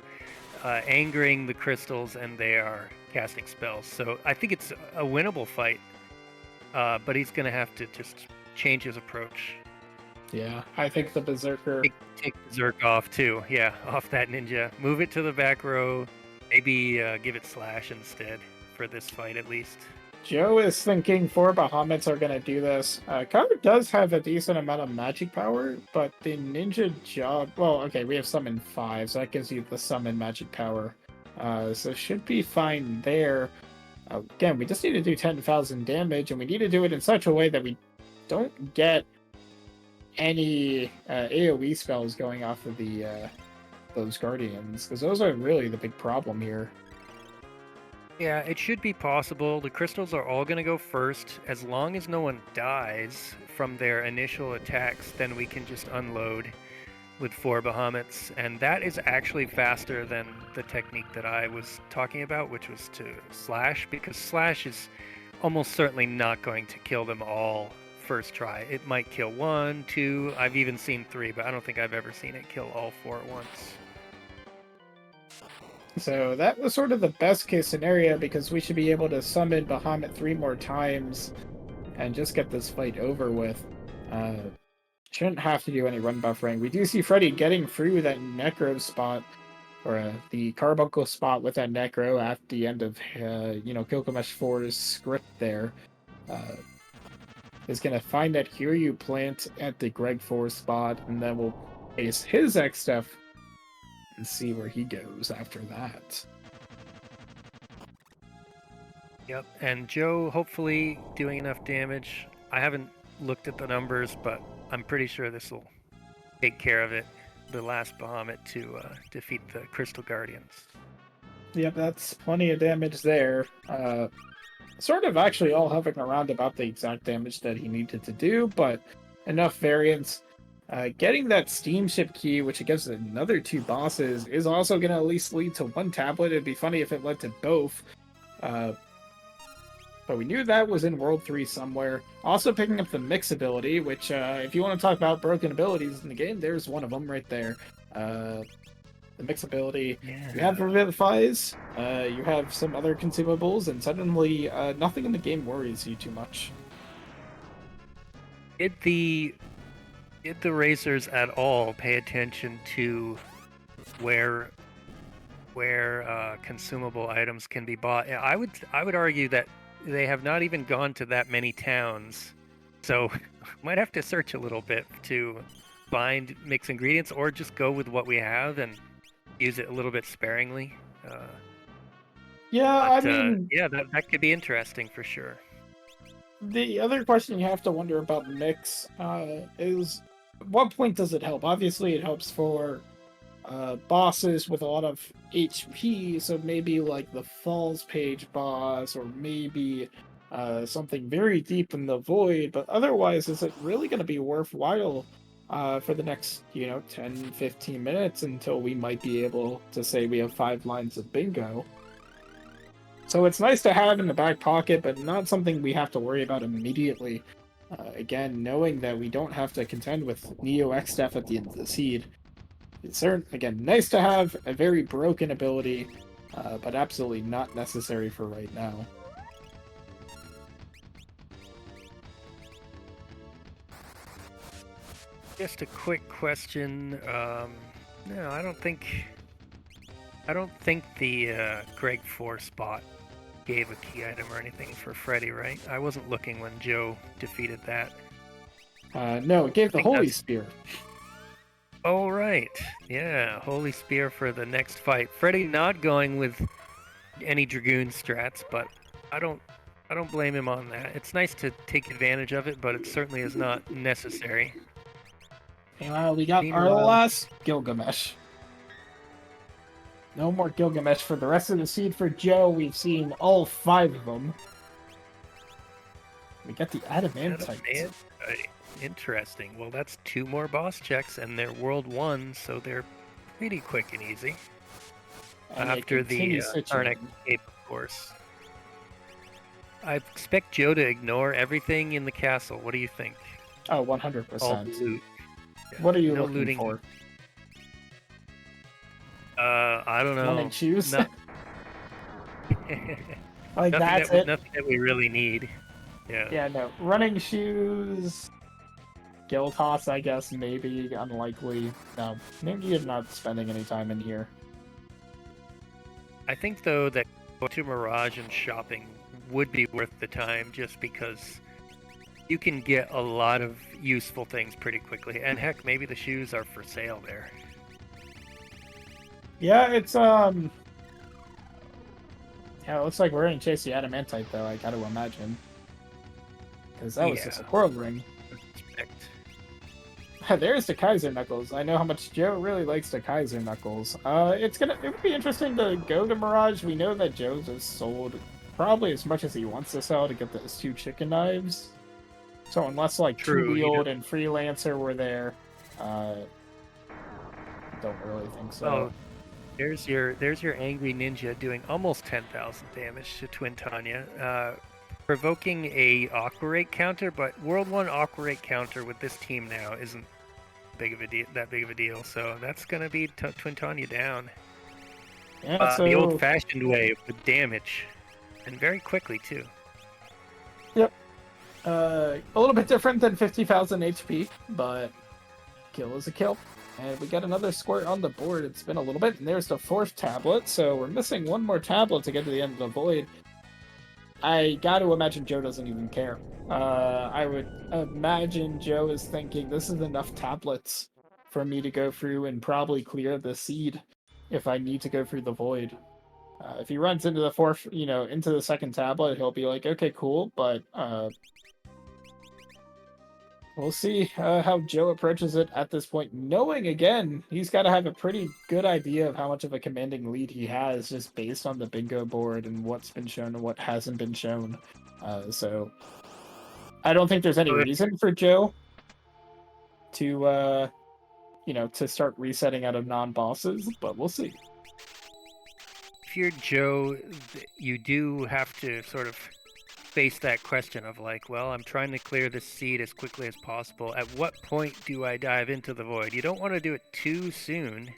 angering the crystals, and they are casting spells. So I think it's a winnable fight, but he's going to have to just change his approach. Yeah, I think the Berserker... Take Berserk off, too. Yeah, off that ninja. Move it to the back row. Maybe give it Slash instead for this fight, at least. Joe is thinking 4 Bahamut's are going to do this. Card does have a decent amount of magic power, but the ninja job... Well, okay, we have summon 5, so that gives you the summon magic power. So should be fine there. Again, we just need to do 10,000 damage, and we need to do it in such a way that we don't get any AoE spells going off of the those Guardians, because those are really the big problem here. Yeah, it should be possible. The crystals are all going to go first. As long as no one dies from their initial attacks, then we can just unload with 4 Bahamut's, and that is actually faster than the technique that I was talking about, which was to Slash, because Slash is almost certainly not going to kill them all first try. It might kill 1, 2, I've even seen 3, but I don't think I've ever seen it kill all 4 at once. So that was sort of the best case scenario, because we should be able to summon Bahamut 3 more times and just get this fight over with. Shouldn't have to do any run buffering. We do see Freddeh getting through that Necro spot, or the Carbuncle spot with that Necro at the end of Gilgamesh 4's script there. Is going to find that Hiryu plant at the Greg 4 spot, and then we'll face his X-Stuff and see where he goes after that. Yep, and Joe hopefully doing enough damage. I haven't looked at the numbers, but I'm pretty sure this will take care of it. The last Bahamut to defeat the Crystal Guardians. Yep, that's plenty of damage there. Sort of actually all hovering around about the exact damage that he needed to do, but enough variance. Getting that steamship key, which gives another 2 bosses, is also going to at least lead to 1 tablet. It'd be funny if it led to both. But we knew that was in World 3 somewhere. Also picking up the mix ability, which if you want to talk about broken abilities in the game, there's one of them right there. The mix ability. Yeah. You have Revivifies, you have some other consumables, and suddenly nothing in the game worries you too much. Did the racers at all pay attention to where consumable items can be bought? I would argue that they have not even gone to that many towns, so might have to search a little bit to find mixed ingredients, or just go with what we have and use it a little bit sparingly. I mean, that could be interesting for sure. The other question you have to wonder about mix is, at what point does it help? Obviously, it helps for bosses with a lot of HP, so maybe like the Falls Page boss, or maybe something very deep in the void, but otherwise, is it really going to be worthwhile for the next 10-15 minutes until we might be able to say we have 5 lines of bingo? So it's nice to have in the back pocket, but not something we have to worry about immediately. Again, knowing that we don't have to contend with Neo X-Stuff at the end of the seed. It's again, nice to have a very broken ability, but absolutely not necessary for right now. Just a quick question. No, I don't think the Greg 4 spot gave a key item or anything for Freddeh, right? I wasn't looking when Joe defeated that. No, it gave the Holy Spear. Oh, right. Yeah, Holy Spear for the next fight. Freddeh not going with any Dragoon strats, but I don't blame him on that. It's nice to take advantage of it, but it certainly is not necessary. Meanwhile, we got our last Gilgamesh. No more Gilgamesh for the rest of the seed for Joe. We've seen all 5 of them. We got the Adamantite. Adamantite. Interesting. Well, that's 2 more boss checks, and they're World 1, so they're pretty quick and easy. And After the Karnak Cape, of course. I expect Joe to ignore everything in the castle. What do you think? Oh, 100%. All the loot. Yeah, what are you no looking looting. for? I don't know. Running shoes? No. Like, that's it? Nothing that we really need. Yeah. Yeah, no. Running shoes... Gil toss, I guess, maybe. Unlikely. No, maybe you're not spending any time in here. I think, though, that going to Mirage and shopping would be worth the time just because you can get a lot of useful things pretty quickly. And heck, maybe the shoes are for sale there. Yeah, it's, Yeah, it looks like we're gonna chase the Adamantite, though, I gotta imagine. Because that was just a coral ring. There's the Kaiser Knuckles. I know how much Joe really likes the Kaiser Knuckles. It would be interesting to go to Mirage. We know that Joe's has sold probably as much as he wants to sell to get those 2 chicken knives. So unless like Two-Wheeled and Freelancer were there, don't really think so. Oh, there's your angry ninja doing almost 10,000 damage to Twin Tanya. Provoking a Aquarate counter, but World 1 Aquarate counter with this team now isn't that big of a deal, so that's gonna be Twin Tanya down. Yeah, the old-fashioned way with damage, and very quickly too. Yep. A little bit different than 50,000 HP, but kill is a kill. And we got another squirt on the board. It's been a little bit, and there's the 4th tablet, so we're missing 1 more tablet to get to the end of the void. I got to imagine Joe doesn't even care. I would imagine Joe is thinking this is enough tablets for me to go through and probably clear the seed if I need to go through the void. If he runs into the 4th, into the 2nd tablet, he'll be like, okay, cool, but we'll see how Joe approaches it at this point. Knowing, again, he's got to have a pretty good idea of how much of a commanding lead he has just based on the bingo board and what's been shown and what hasn't been shown. So I don't think there's any reason for Joe to, to start resetting out of non-bosses, but we'll see. If you're Joe, you do have to sort of face that question of like, well, I'm trying to clear this seed as quickly as possible. At what point do I dive into the void? You don't want to do it too soon,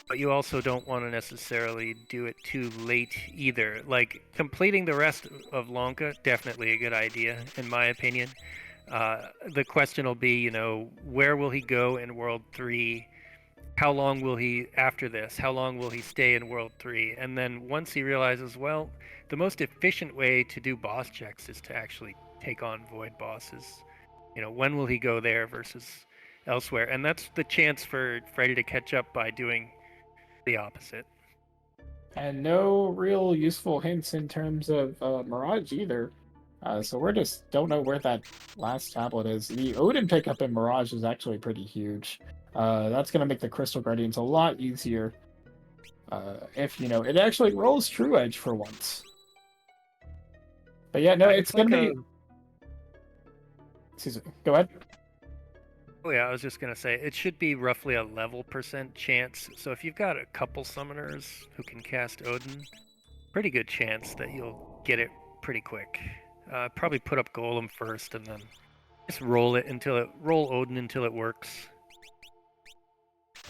but you also don't want to necessarily do it too late either. Like, completing the rest of Lanka, definitely a good idea, in my opinion. The question will be, where will he go in World 3? How long will he, after this, how long will he stay in World 3? And then once he realizes, well, the most efficient way to do boss checks is to actually take on void bosses. When will he go there versus elsewhere? And that's the chance for Freddeh to catch up by doing the opposite. And no real useful hints in terms of Mirage either. So we're just don't know where that last tablet is. The Odin pickup in Mirage is actually pretty huge. That's going to make the Crystal Guardians a lot easier. If, it actually rolls True Edge for once. But yeah, no, it's going to be... Excuse me. Go ahead. Oh yeah, I was just going to say, it should be roughly a level % chance. So if you've got a couple summoners who can cast Odin, pretty good chance that you'll get it pretty quick. Probably put up Golem first and then just roll Odin until it works.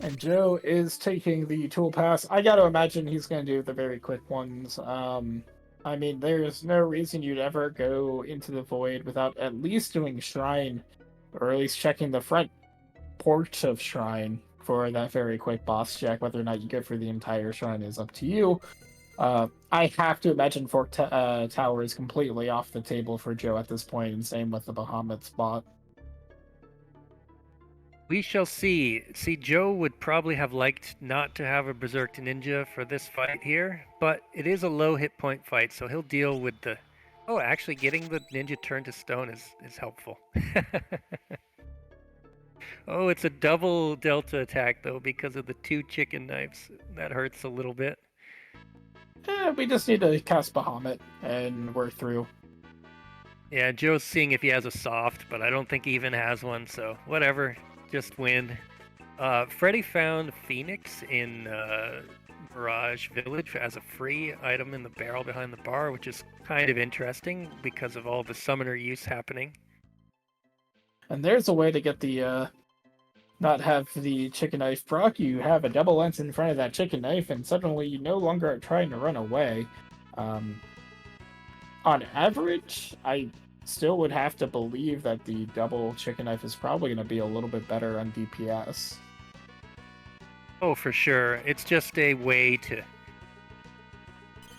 And Joe is taking the tool pass. I got to imagine he's going to do the very quick ones. I mean, there's no reason you'd ever go into the void without at least doing Shrine, or at least checking the front porch of Shrine for that very quick boss check. Whether or not you go for the entire Shrine is up to you. I have to imagine Fork Tower is completely off the table for Joe at this point, and same with the Bahamut spot. We shall see. See, Joe would probably have liked not to have a Berserk Ninja for this fight here, but it is a low hit point fight, so he'll deal with the... Oh, actually, getting the ninja turned to stone is helpful. Oh, it's a double delta attack though because of the 2 chicken knives. That hurts a little bit. We just need to cast Bahamut and work through. Yeah, Joe's seeing if he has a soft, but I don't think he even has one, so whatever. Just win. Freddie found Phoenix in Mirage Village as a free item in the barrel behind the bar, which is kind of interesting because of all the summoner use happening. And there's a way to get the not have the chicken knife proc. You have a double lens in front of that chicken knife, and suddenly you no longer are trying to run away. Um, on average, I still would have to believe that the double chicken knife is probably going to be a little bit better on DPS. Oh, for sure. It's just a way to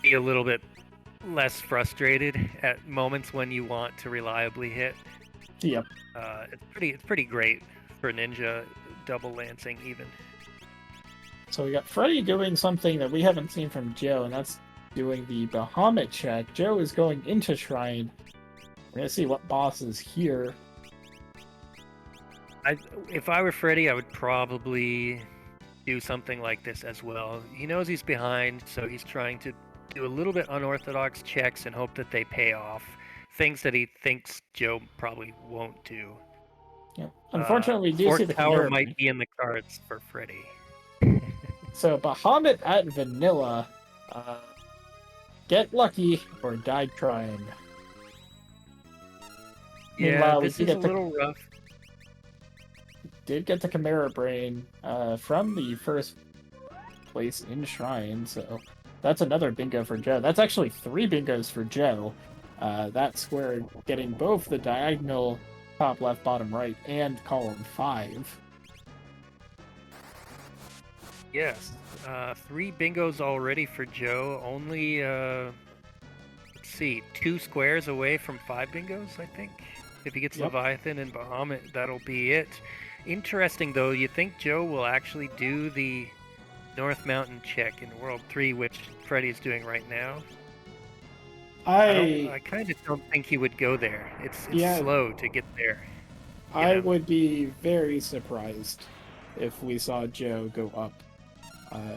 be a little bit less frustrated at moments when you want to reliably hit. Yep. It's pretty great for ninja double lancing even. So we got Freddie doing something that we haven't seen from Joe, and that's doing the Bahamut check. Joe is going into Shrine. We're gonna see what boss is here. If I were Freddie, I would probably do something like this as well. He knows he's behind, so he's trying to do a little bit unorthodox checks and hope that they pay off. Things that he thinks Joe probably won't do. Yeah. Unfortunately, we do see the Tower Chimera might Brain. be in the cards for Freddie. So Bahamut at vanilla. Get lucky or die trying. Yeah, Meanwhile, this we is a get the, little rough. did get the Chimera Brain from the first place in Shrine, so that's another bingo for Joe. That's actually 3 bingos for Joe. That square getting both the diagonal top, left, bottom, right, and column 5. Yes, 3 bingos already for Joe. Only, let's see, 2 squares away from 5 bingos, I think. If he gets Yep. Leviathan and Bahamut, that'll be it. Interesting, though, you think Joe will actually do the North Mountain check in World 3, which Freddie's doing right now? I kind of don't think he would go there. It's Yeah. slow to get there. I know? would be very surprised if we saw Joe go up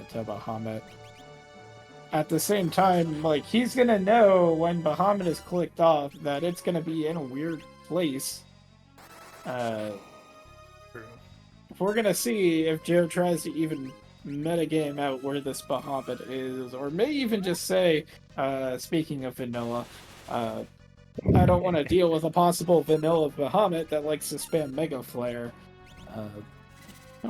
to Bahamut. At the same time, like, he's gonna know when Bahamut is clicked off that it's gonna be in a weird place. True. We're gonna see if Joe tries to even metagame out where this Bahamut is, or may even just say, speaking of vanilla, I don't want to deal with a possible vanilla Bahamut that likes to spam Mega Flare.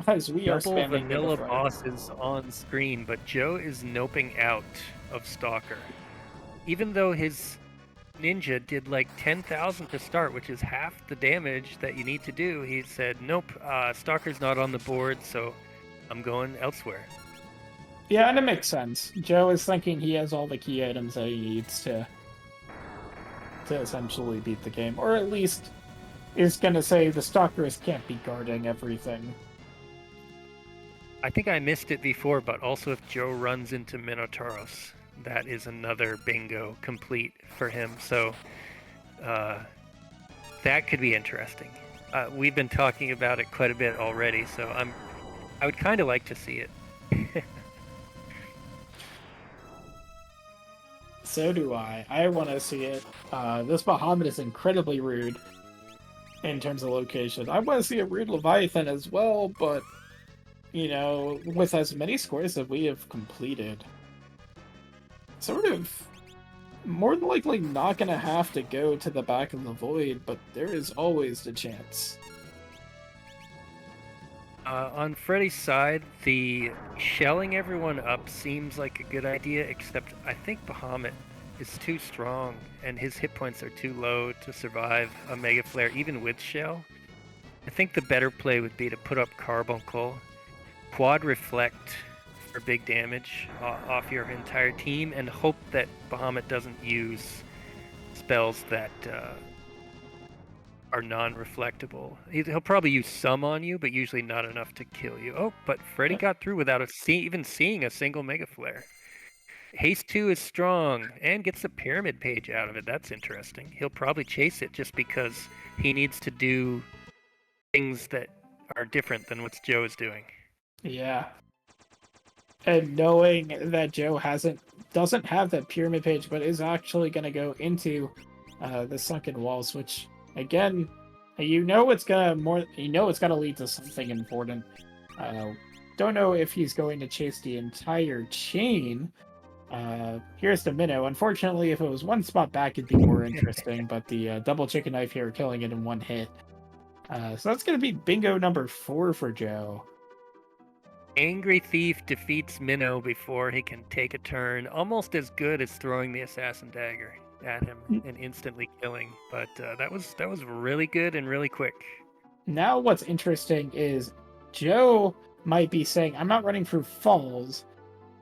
As we are Double spamming vanilla Mega Flare. bosses on screen, but Joe is noping out of Stalker. Even though his ninja did like 10,000 to start, which is half the damage that you need to do, he said, nope, Stalker's not on the board, so I'm going elsewhere. Yeah, and it makes sense. Joe is thinking he has all the key items that he needs to essentially beat the game, or at least is going to say the Stalkers can't be guarding everything. I think I missed it before, but also if Joe runs into Minotauros, that is another bingo complete for him. So that could be interesting. We've been talking about it quite a bit already, so I would kind of like to see it. So do I. I want to see it. This Bahamut is incredibly rude in terms of location. I want to see a rude Leviathan as well, but, you know, with as many squares that we have completed, sort of more than likely not going to have to go to the back of the void, but there is always the chance. On Freddy's side, the shelling everyone up seems like a good idea, except I think Bahamut is too strong and his hit points are too low to survive a Mega Flare, even with shell. I think the better play would be to put up Carbuncle, Quad Reflect for big damage off your entire team, and hope that Bahamut doesn't use spells that are non-reflectable. He'll probably use some on you, but usually not enough to kill you. Oh, but Freddie got through without even seeing a single Mega Flare. Haste 2 is strong, and gets the Pyramid Page out of it. That's interesting. He'll probably chase it just because he needs to do things that are different than what Joe's doing. Yeah. And knowing that Joe doesn't have that pyramid page, but is actually going to go into the sunken walls, which again, it's gonna lead to something important. Don't know if he's going to chase the entire chain. Here's the minnow. Unfortunately, if it was one spot back, it'd be more interesting. But the double chicken knife here, killing it in one hit. So that's gonna be bingo number 4 for Joe. Angry Thief defeats Minnow before he can take a turn, almost as good as throwing the Assassin Dagger at him and instantly killing. But that was really good and really quick. Now what's interesting is Joe might be saying, I'm not running through falls.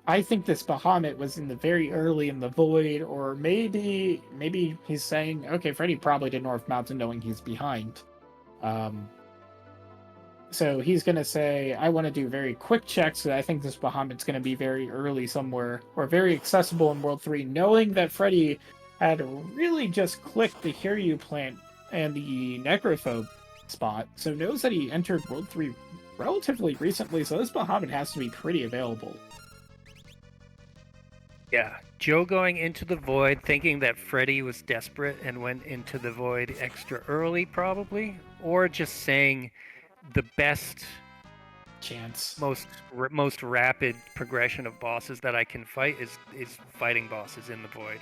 I think this Bahamut was in the very early in the void, or maybe he's saying, okay, Freddeh probably did North Mountain knowing he's behind. So he's going to say, I want to do very quick checks. So I think this Bahamut's going to be very early somewhere, or very accessible in World 3, knowing that Freddeh had really just clicked the Hear You plant and the Necrophobe spot. So knows that he entered World 3 relatively recently, so this Bahamut has to be pretty available. Yeah, Joe going into the void thinking that Freddeh was desperate and went into the void extra early, probably, or just saying the best chance, most rapid progression of bosses that I can fight is fighting bosses in the void.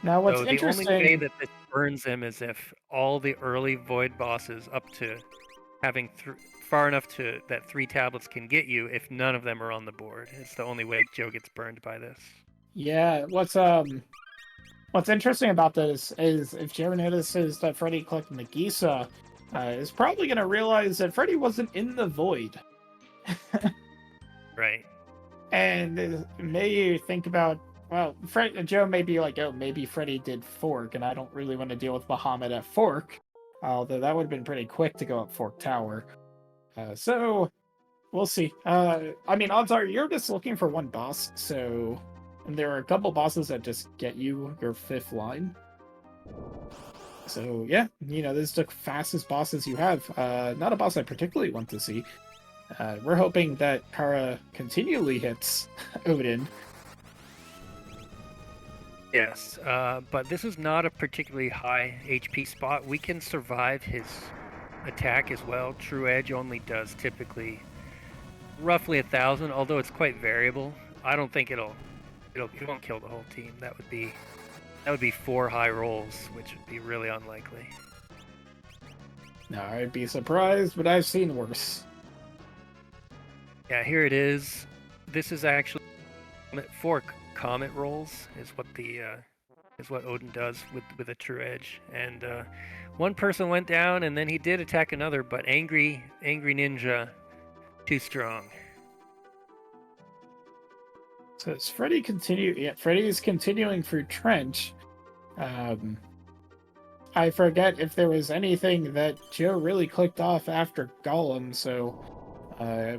Now, what's interesting? The only way that this burns him is if all the early void bosses up to having far enough to that 3 tablets can get you. If none of them are on the board, it's the only way Joe gets burned by this. Yeah, what's interesting about this is if Joe notices that Freddeh clicked Nagisa, is probably going to realize that Freddeh wasn't in the void. Right. And may think about, well, Joe may be like, oh, maybe Freddeh did Fork, and I don't really want to deal with Bahamut at Fork. Although that would have been pretty quick to go up Fork Tower. So, we'll see. I mean, odds are you're just looking for one boss, so... And there are a couple bosses that just get you your 5th line. So, yeah, this is the fastest bosses you have. Not a boss I particularly want to see. We're hoping that Kara continually hits Odin. Yes, but this is not a particularly high HP spot. We can survive his attack as well. True Edge only does typically roughly 1,000, although it's quite variable. I don't think it won't kill the whole team. That would be 4 high rolls, which would be really unlikely. No, I'd be surprised, but I've seen worse. Yeah, here it is. This is actually 4 comet rolls is what Odin does with a True Edge. And one person went down, and then he did attack another, but Angry Ninja, too strong. So it's Freddeh continue. Yeah, Freddeh is continuing through Trench. I forget if there was anything that Joe really clicked off after Golem, so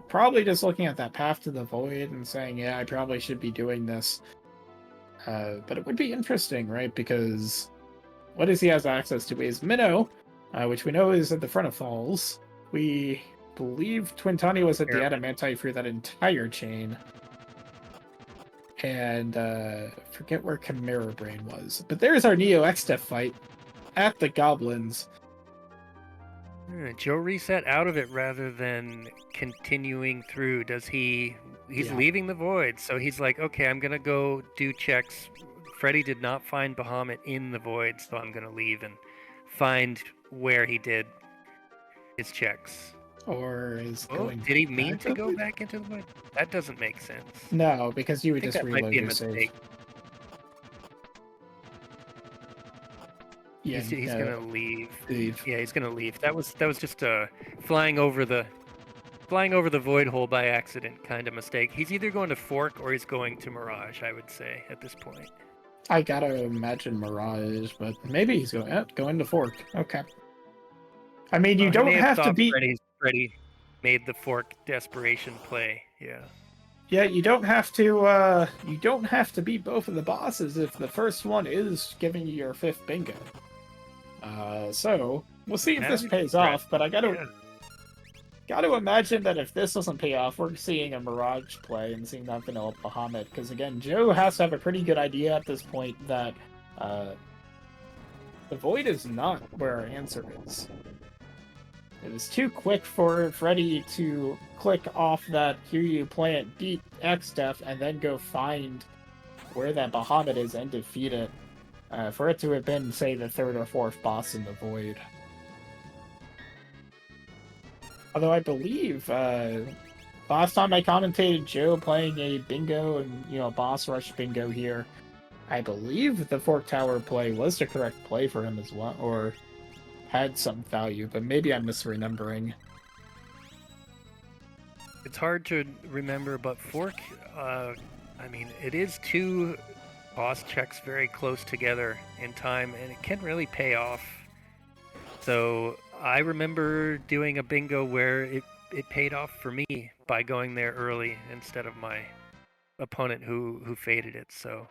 probably just looking at that path to the void and saying, yeah, I probably should be doing this. But it would be interesting, right? Because what does he has access to is Minnow, which we know is at the front of Falls. We believe Twintani was at the Adamantite for that entire chain. And forget where Chimera Brain was. But there's our Neo X-Step fight at the Goblins. Joe reset out of it rather than continuing through. He's leaving the void, so he's like, okay, I'm gonna go do checks. Freddeh did not find Bahamut in the void, so I'm gonna leave and find where he did his checks. Or is going. Did he mean to go back into the void? That doesn't make sense. No, because you would just reload your save. Yeah, he's gonna leave. Yeah, he's gonna leave. That was just a flying over the void hole by accident kind of mistake. He's either going to Fork or he's going to Mirage, I would say, at this point. I gotta imagine Mirage, but maybe he's going to Fork. Okay. I mean, you don't have to be. Freddeh made the Fork desperation play. Yeah. Yeah, you don't have to. You don't have to beat both of the bosses if the first one is giving you your 5th bingo. So we'll see if this pays off. But I gotta got to imagine that if this doesn't pay off, we're seeing a Mirage play and seeing that vanilla Bahamut. Because again, Joe has to have a pretty good idea at this point that the Void is not where our answer is. It was too quick for Freddeh to click off that Kiryu plant, beat X-Def, and then go find where that Bahamut is and defeat it. For it to have been, say, the third or fourth boss in the Void. Although I believe last time I commentated Joe playing a bingo and, boss rush bingo here, I believe the Fork Tower play was the correct play for him as well, or had some value, but maybe I'm misremembering. It's hard to remember, but Fork, I mean, it is two boss checks very close together in time, and it can really pay off. So I remember doing a bingo where it paid off for me by going there early instead of my opponent who faded it. So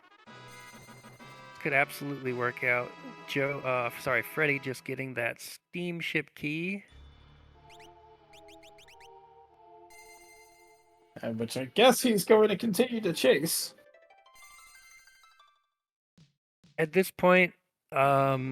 could absolutely work out. Freddeh just getting that steamship key. Which I guess he's going to continue to chase. At this point, I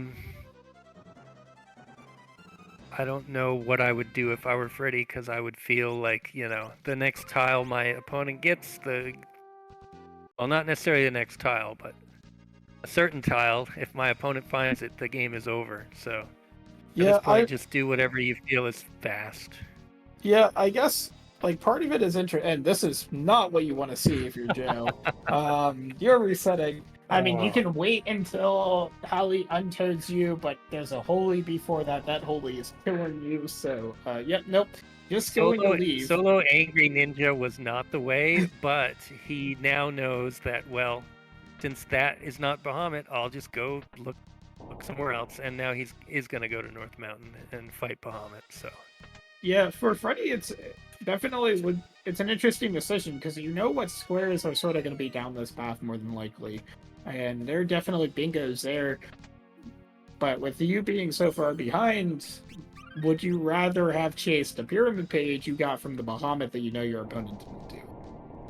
don't know what I would do if I were Freddeh, because I would feel like, the next tile my opponent gets, well, not necessarily the next tile, but a certain tile, if my opponent finds it, the game is over. So at this point, just do whatever you feel is fast. Yeah, I guess part of it is and this is not what you want to see if you're Joe. You're resetting. I mean, you can wait until Hallie untoads you, but there's a holy before that. That holy is killing you. So, nope. Just going to leave. Solo Angry Ninja was not the way, but he now knows that, well, since that is not Bahamut, I'll just go look somewhere else. And now he's going to go to North Mountain and fight Bahamut. So, yeah, for Freddeh, it's definitely it's an interesting decision because what squares are sort of going to be down this path more than likely, and there are definitely bingos there. But with you being so far behind, would you rather have chased the pyramid page you got from the Bahamut that your opponent didn't do?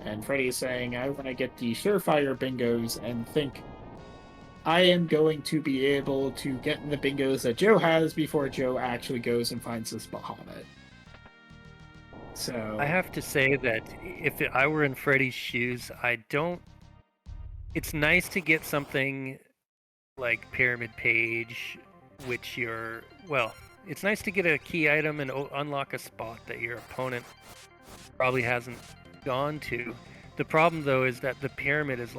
And Freddeh is saying, I want to get the surefire bingos and think I am going to be able to get in the bingos that Joe has before Joe actually goes and finds this Bahamut. So I have to say that if I were in Freddie's shoes, it's nice to get something like Pyramid Page, which it's nice to get a key item and unlock a spot that your opponent probably hasn't gone to. The problem, though, is that the pyramid is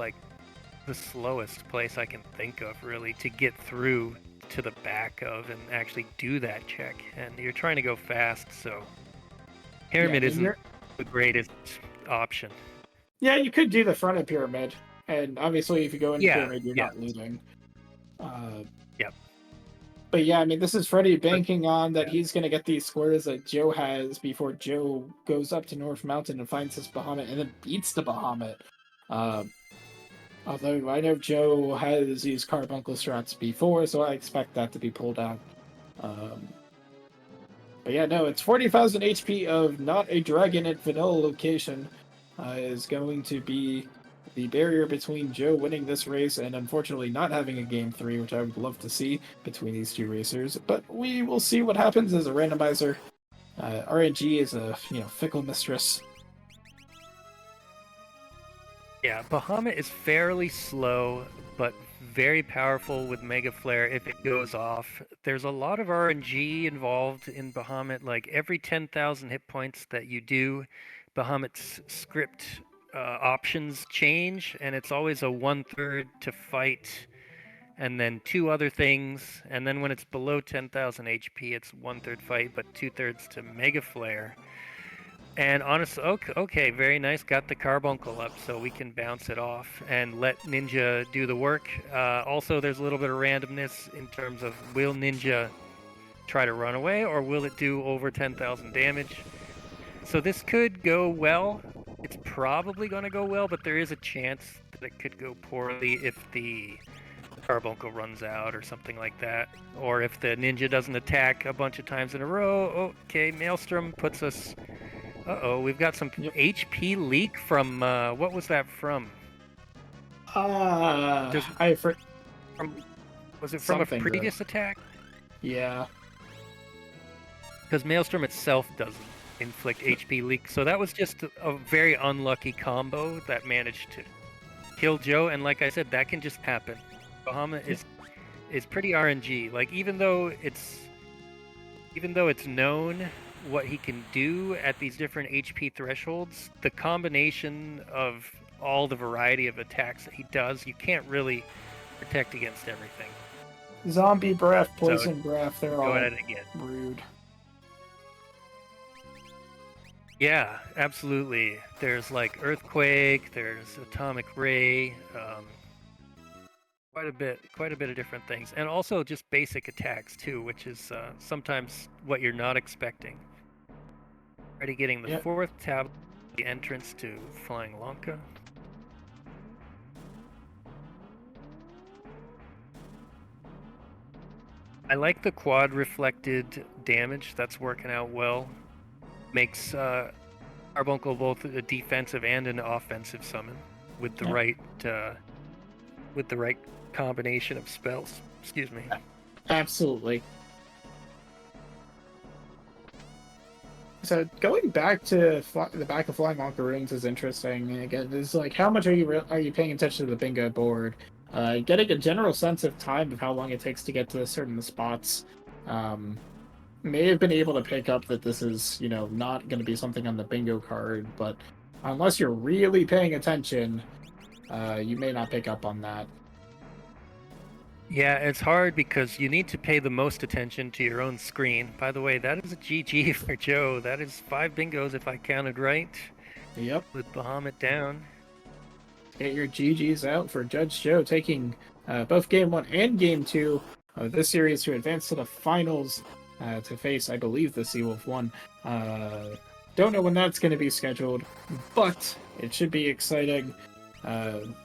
the slowest place I can think of, really, to get through to the back of and actually do that check. And you're trying to go fast, so pyramid isn't the greatest option. Yeah, you could do the front of pyramid, and obviously if you go into pyramid, you're not losing. Yep. But yeah, I mean, this is Freddeh banking on that he's going to get these squares that Joe has before Joe goes up to North Mountain and finds this Bahamut and then beats the Bahamut. Although I know Joe has used carbuncle strats before, so I expect that to be pulled out. But yeah, no, it's 40,000 HP of not a dragon at vanilla location is going to be the barrier between Joe winning this race and unfortunately not having a Game 3, which I would love to see between these two racers. But we will see what happens as a randomizer. RNG is a fickle mistress. Yeah, Bahamut is fairly slow, but very powerful with Mega Flare if it goes off. There's a lot of RNG involved in Bahamut. Like every 10,000 hit points that you do, Bahamut's script options change, and it's always a 1/3 to fight, and then 2 other things. And then when it's below 10,000 HP, it's 1/3 fight, but 2/3 to Mega Flare. And honestly, okay, very nice. Got the carbuncle up, so we can bounce it off and let Ninja do the work. Also, there's a little bit of randomness in terms of will Ninja try to run away, or will it do over 10,000 damage? So this could go well. It's probably going to go well, but there is a chance that it could go poorly if the Carbuncle runs out or something like that. Or if the ninja doesn't attack a bunch of times in a row. Okay, Maelstrom puts us... Uh-oh, we've got some HP leak from... what was that from? I Was it from a something previous attack? Yeah. Because Maelstrom itself doesn't inflict HP leak, so that was just a very unlucky combo that managed to kill Joe. And like I said, that can just happen. Bahamut is pretty RNG. Like even though it's known what he can do at these different HP thresholds, the combination of all the variety of attacks that he does, you can't really protect against everything. Zombie breath, poison breath, they're all rude. Yeah, absolutely. There's like Earthquake, there's Atomic Ray, quite a bit of different things, and also just basic attacks too, which is sometimes what you're not expecting. Already getting the fourth tab, the entrance to Flying Lanka. I like the quad reflected damage. That's working out well. Makes Carbuncle both a defensive and an offensive summon with the right combination of spells. Excuse me. Absolutely. So going back to the back of Flying Lanka Runes is interesting. Again, it's like how much are you paying attention to the bingo board? Getting a general sense of time of how long it takes to get to certain spots. May have been able to pick up that this is, not going to be something on the bingo card, but unless you're really paying attention, you may not pick up on that. Yeah, it's hard because you need to pay the most attention to your own screen. By the way, that is a GG for Joe. That is 5 bingos if I counted right. Yep. With Bahamut down. Get your GGs out for JudgeJoe, taking both Game 1 and Game 2 of this series to advance to the finals to face, I believe, the Seawolf 1. Don't know when that's going to be scheduled, but it should be exciting.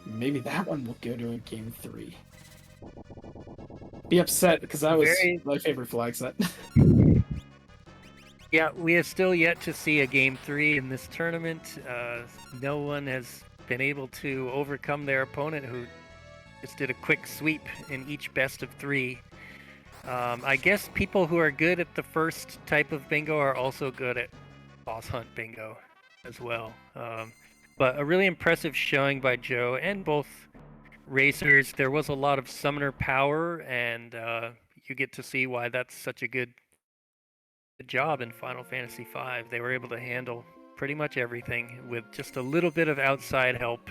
Maybe that one will go to a Game 3. Be upset because that was my favorite flag set. Yeah, we have still yet to see a Game 3 in this tournament. No one has been able to overcome their opponent, who just did a quick sweep in each best of 3. I guess people who are good at the first type of bingo are also good at boss hunt bingo as well. But a really impressive showing by Joe and both racers. There was a lot of summoner power, and you get to see why that's such a good job in Final Fantasy V. They were able to handle pretty much everything with just a little bit of outside help.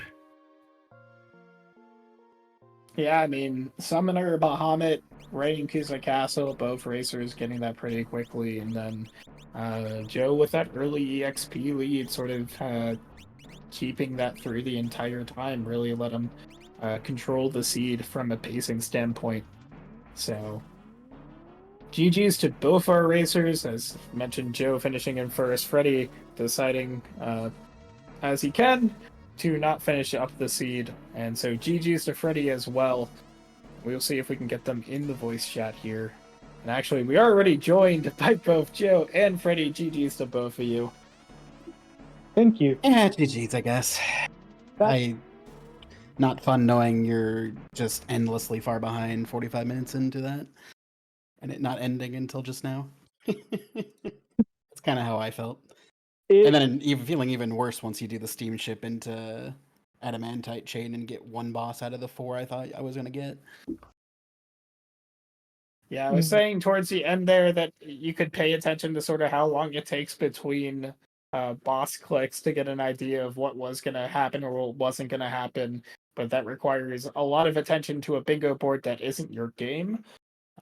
Yeah, I mean, Summoner, Bahamut, raiding Kusa Castle, both racers getting that pretty quickly, and then Joe with that early EXP lead, sort of keeping that through the entire time, really let him control the seed from a pacing standpoint. So, GG's to both our racers, as mentioned, Joe finishing in first, Freddeh deciding as he can to not finish up the seed, and so GG's to Freddeh as well. We'll see if we can get them in the voice chat here. And actually, we are already joined by both Joe and Freddeh. GG's to both of you. Thank you. Yeah, GG's, I guess. Not fun knowing you're just endlessly far behind 45 minutes into that, and it not ending until just now. That's kind of how I felt. And then even feeling even worse once you do the steamship into Adamantite Chain and get one boss out of the 4 I thought I was going to get. Yeah, I was saying towards the end there that you could pay attention to sort of how long it takes between boss clicks to get an idea of what was going to happen or what wasn't going to happen, but that requires a lot of attention to a bingo board that isn't your game.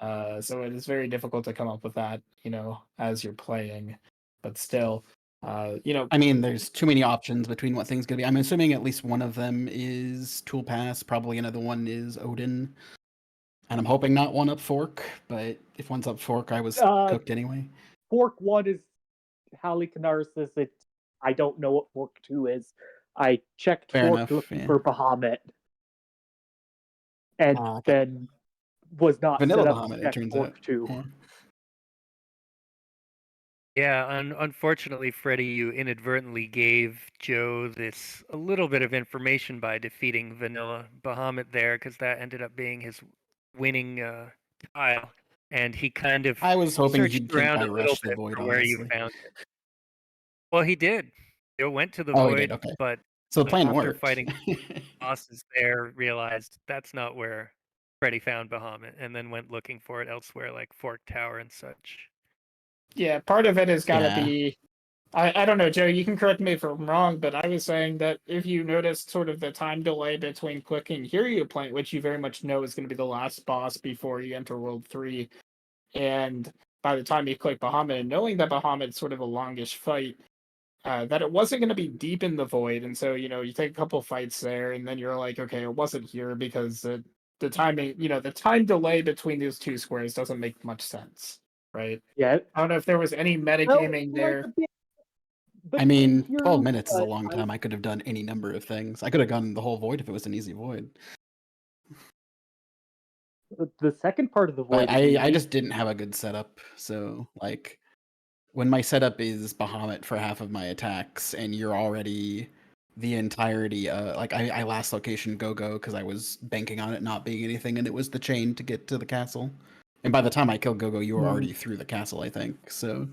So it is very difficult to come up with that, as you're playing. But still, I mean, there's too many options between what things could be. I'm assuming at least one of them is Tool Pass, probably another one is Odin. And I'm hoping not one up Fork, but if one's up Fork, I was cooked anyway. Fork 1 is Halicarnassus. I don't know what Fork 2 is. I checked Fair Fork enough, looking yeah. for Bahamut. and okay. then was not Vanilla set up Bahamut, to it check turns Orc out. 2. Yeah. Yeah, unfortunately, Freddie, you inadvertently gave Joe this a little bit of information by defeating Vanilla Bahamut there, because that ended up being his winning tile, and he kind of I was hoping searched he'd think around I a little rushed the bit void, for where you honestly. found it. Well, he did. Joe went to the Oh, he did. void, Okay. but So the plan after worked. fighting bosses there, realized that's not where Freddie found Bahamut, and then went looking for it elsewhere, like Fork Tower and such. Yeah, part of it has got to Yeah. be. I don't know, Joe. You can correct me if I'm wrong, but I was saying that if you noticed sort of the time delay between clicking Hiryu Point, which you very much know is going to be the last boss before you enter World 3, and by the time you click Bahamut, and knowing that Bahamut's sort of a longish fight, that it wasn't going to be deep in the void, and so you take a couple fights there, and then you're like, okay, it wasn't here because the timing, the time delay between those two squares doesn't make much sense, right? Yeah. I don't know if there was any metagaming there. I mean, Between 12 Hiryu, minutes is a but long time. I could have done any number of things. I could have gone the whole void if it was an easy void. the second part of the void But is I easy. just didn't have a good setup. So, like, when my setup is Bahamut for half of my attacks, and you're already the entirety, like, I last location go because I was banking on it not being anything, and it was the chain to get to the castle. And by the time I killed Go-Go, you were already through the castle, I think. So,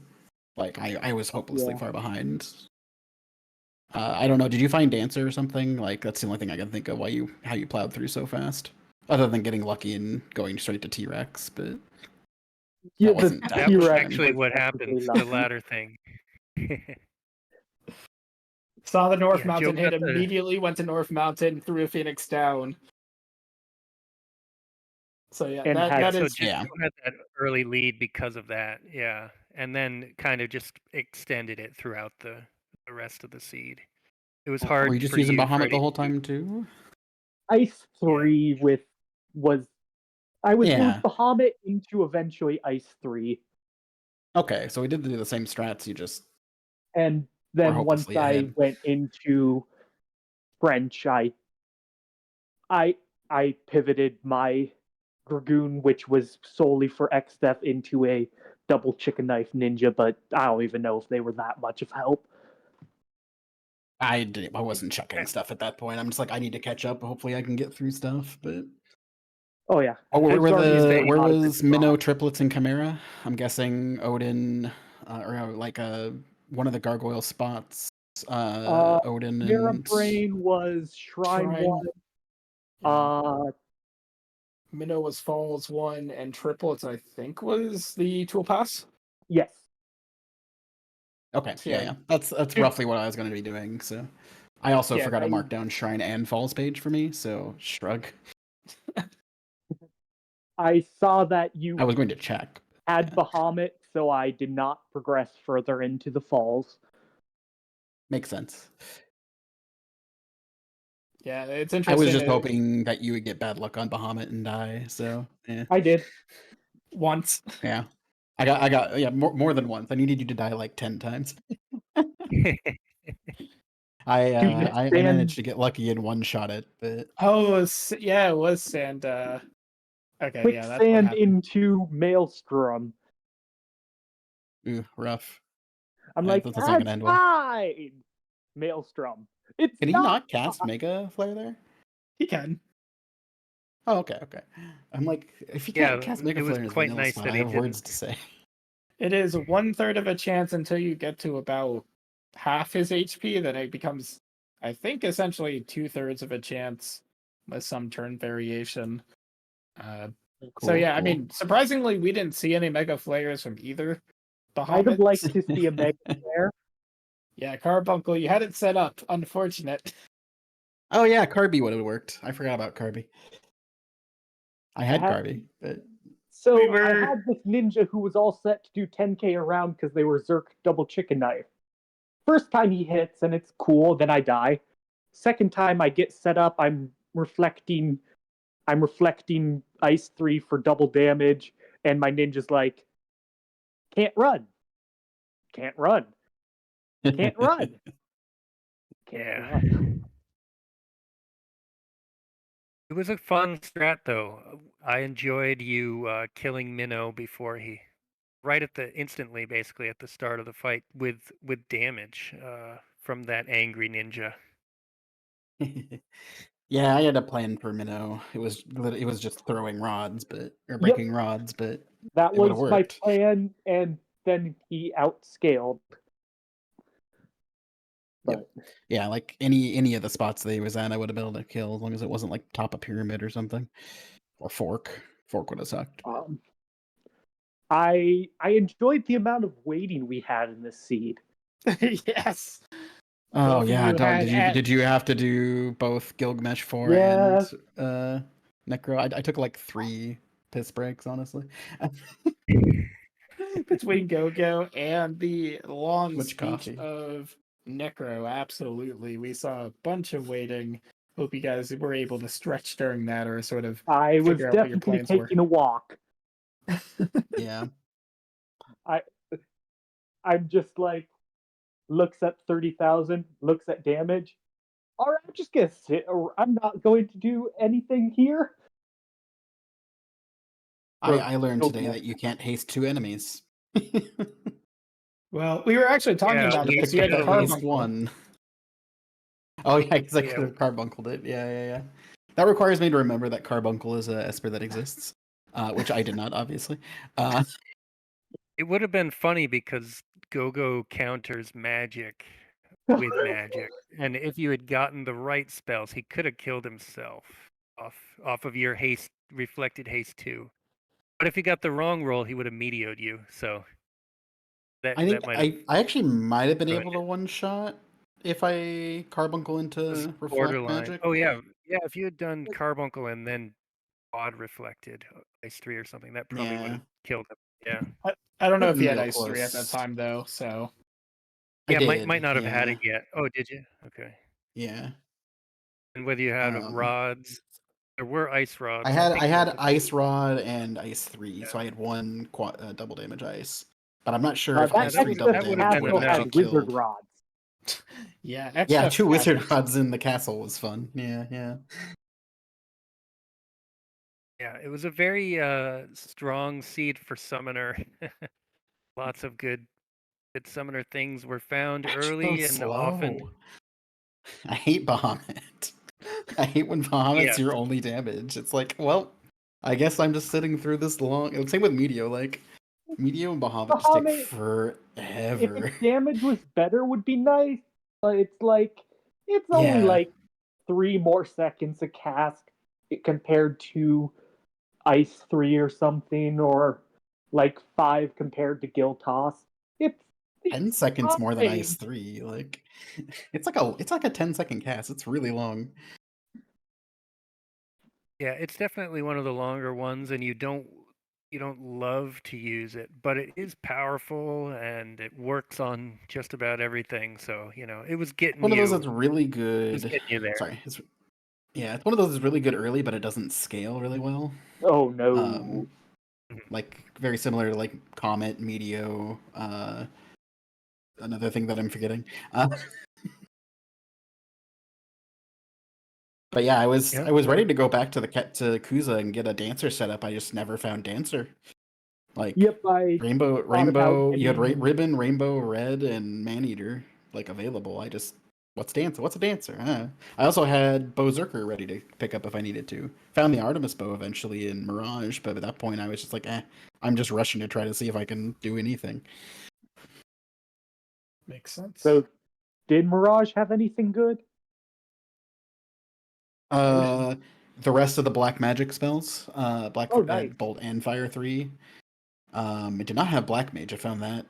like, I was hopelessly far behind. I don't know. Did you find Dancer or something? Like, that's the only thing I can think of how you plowed through so fast. Other than getting lucky and going straight to T-Rex, but Yeah, that wasn't the That was T-Rex actually was what technically happened, the lucky. latter thing. Saw the North Yeah, Joe Mountain hit got the immediately, went to North Mountain, threw a Phoenix down. So yeah, And that had that so is Joe had that early lead because of that, yeah, and then kind of just extended it throughout the rest of the seed. It was Were you hard just for using you, Bahamut the Freddie, whole to time too? Ice yeah. 3 I was doing Yeah. Bahamut into eventually Ice 3. Okay, so we did do the same strats. You just And were then once hopelessly I ahead. went into French, I pivoted my Dragoon, which was solely for X-Death, into a double chicken knife ninja, but I don't even know if they were that much of help. I wasn't checking stuff at that point. I'm just like, I need to catch up. Hopefully, I can get through stuff. But Oh yeah. oh, where were Guardian the was where not a good was draw. Minnow triplets and Chimera? I'm guessing Odin, or like one of the gargoyle spots. Odin Mirror and Brain was Shrine Shrine. 1. Yeah. Minnow was Falls 1, and Triplets, I think, was the Tool Pass. Yes. Okay, So, yeah. That's roughly what I was going to be doing. So I also forgot to mark down Shrine and Falls page for me. So shrug. I saw that I you was going to check. had Yeah. Bahamut, so I did not progress further into the falls. Makes sense. Yeah, it's interesting. I was just hoping that you would get bad luck on Bahamut and die. So yeah. I did. Once. Yeah. I got yeah, more than once. I needed you to die like 10 times. I managed to get lucky and one shot it, but Oh, it was Sand. Okay, yeah, that's what Quicksand happened. into Maelstrom. ooh, rough. I'm Yeah, like, that's not gonna end well. fine! Maelstrom. It's Can he not cast fine. Mega Flare there? He can. Oh, okay. I'm like, if he Yeah, can't cast Mega it was Flare in his quite vanilla nice spot, that I he have words didn't. to say. It is 1/3 of a chance until you get to about half his HP. Then it becomes, I think, essentially 2/3 of a chance with some turn variation. So yeah, I Cool. mean, surprisingly, we didn't see any Mega Flares from either I'd have liked Bahamut. to see a Mega Flare. Yeah, Carbuncle, you had it set up. Unfortunate. Oh yeah, Carby would have worked. I forgot about Carby. I had Carby, but So I had this ninja who was all set to do 10k around because they were Zerk double chicken knife. First time he hits and it's cool, then I die. Second time I get set up, I'm reflecting Ice 3 for double damage, and my ninja's like, can't run. Can't run. Can't run. Can't Yeah. run. It was a fun strat, though. I enjoyed you killing Minnow before he, right at the instantly, basically at the start of the fight with damage from that angry ninja. Yeah, I had a plan for Minnow. It was just throwing rods, or breaking rods, but That it would have was my worked. plan, and then he outscaled. But Yeah, like any of the spots that he was at, I would have been able to kill as long as it wasn't like top of pyramid or something, or fork. Fork would have sucked. I enjoyed the amount of waiting we had in this seed. Yes. Oh Both of yeah, you had did you have to do both Gilgamesh 4 Yeah. and Necro? I took like 3 piss breaks, honestly. between Go-Go and the long Much speech coffee. of Necro. Absolutely. We saw a bunch of waiting. Hope you guys were able to stretch during that or sort of I was figure out what your definitely plans were. taking a walk. Yeah. I'm just like, looks at 30,000, looks at damage. All right, I'm just gonna sit. I'm not going to do anything here. I learned today that you can't haste 2 enemies. Well, we were actually talking Yeah, about we this. You had Pick the at least carbuncle. one. Oh yeah, because I Yeah. could have carbuncled it. Yeah. That requires me to remember that carbuncle is a Esper that exists, which I did not, obviously. It would have been funny because Go-Go counters magic with magic, and if you had gotten the right spells, he could have killed himself off of your haste reflected haste 2. But if he got the wrong roll, he would have meteored you. So I think that might have I actually might have been ruined able to one shot if I carbuncle was into reflect borderline. magic. Oh yeah, if you had done carbuncle and then odd reflected ice 3 or something, that probably would Yeah. have killed him. Yeah. I don't know if Wasn't you had real Ice 3 at that close. time, though, so. I Yeah, did. might not have had Yeah. it yet. Oh, did you? Okay. Yeah. And whether you had rods, there were ice rods. I think had both of ice rod and ice 3, so I had one double damage ice. But I'm not sure if that ice 3 double Exodus that would have damage been would have castle actually had wizard killed. rods. Yeah, Yeah, XF 2 wizard Castles. rods in the castle was fun. Yeah. Yeah, it was a very strong seed for summoner. Lots of good summoner things were found So early and often. slow. I hate Bahamut. I hate when Bahamut's Yes. your only damage. It's like, well, I guess I'm just sitting through this long. Same with Meteo. Like, Meteo and Bahamut just take Bahamut, if forever. its damage was better, would be nice. But it's like, it's only Yeah. like 3 more seconds a cast compared to Ice 3 or something, or like 5 compared to Gil Toss. It's 10 seconds more than fine. Ice 3. Like, it's like a 10-second cast. It's really long. Yeah, it's definitely one of the longer ones, and you don't love to use it, but it is powerful and it works on just about everything. So it was getting One of those you. that's really It was good. getting you there. Sorry. It's one of those that's really good early, but it doesn't scale really well. Oh no. Like very similar to like Comet, Meteo, another thing that I'm forgetting. But yeah, I was ready to go back to to Kuza and get a dancer set up. I just never found dancer. Like Yep, rainbow. You had ribbon, rainbow, red, and Maneater like available. What's dancer? What's a dancer? I also had Berserker ready to pick up if I needed to. Found the Artemis bow eventually in Mirage, but at that point I was just like, I'm just rushing to try to see if I can do anything. Makes sense. So, did Mirage have anything good? The rest of the black magic spells, Nice. Bolt and Fire 3. It did not have Black Mage. I found that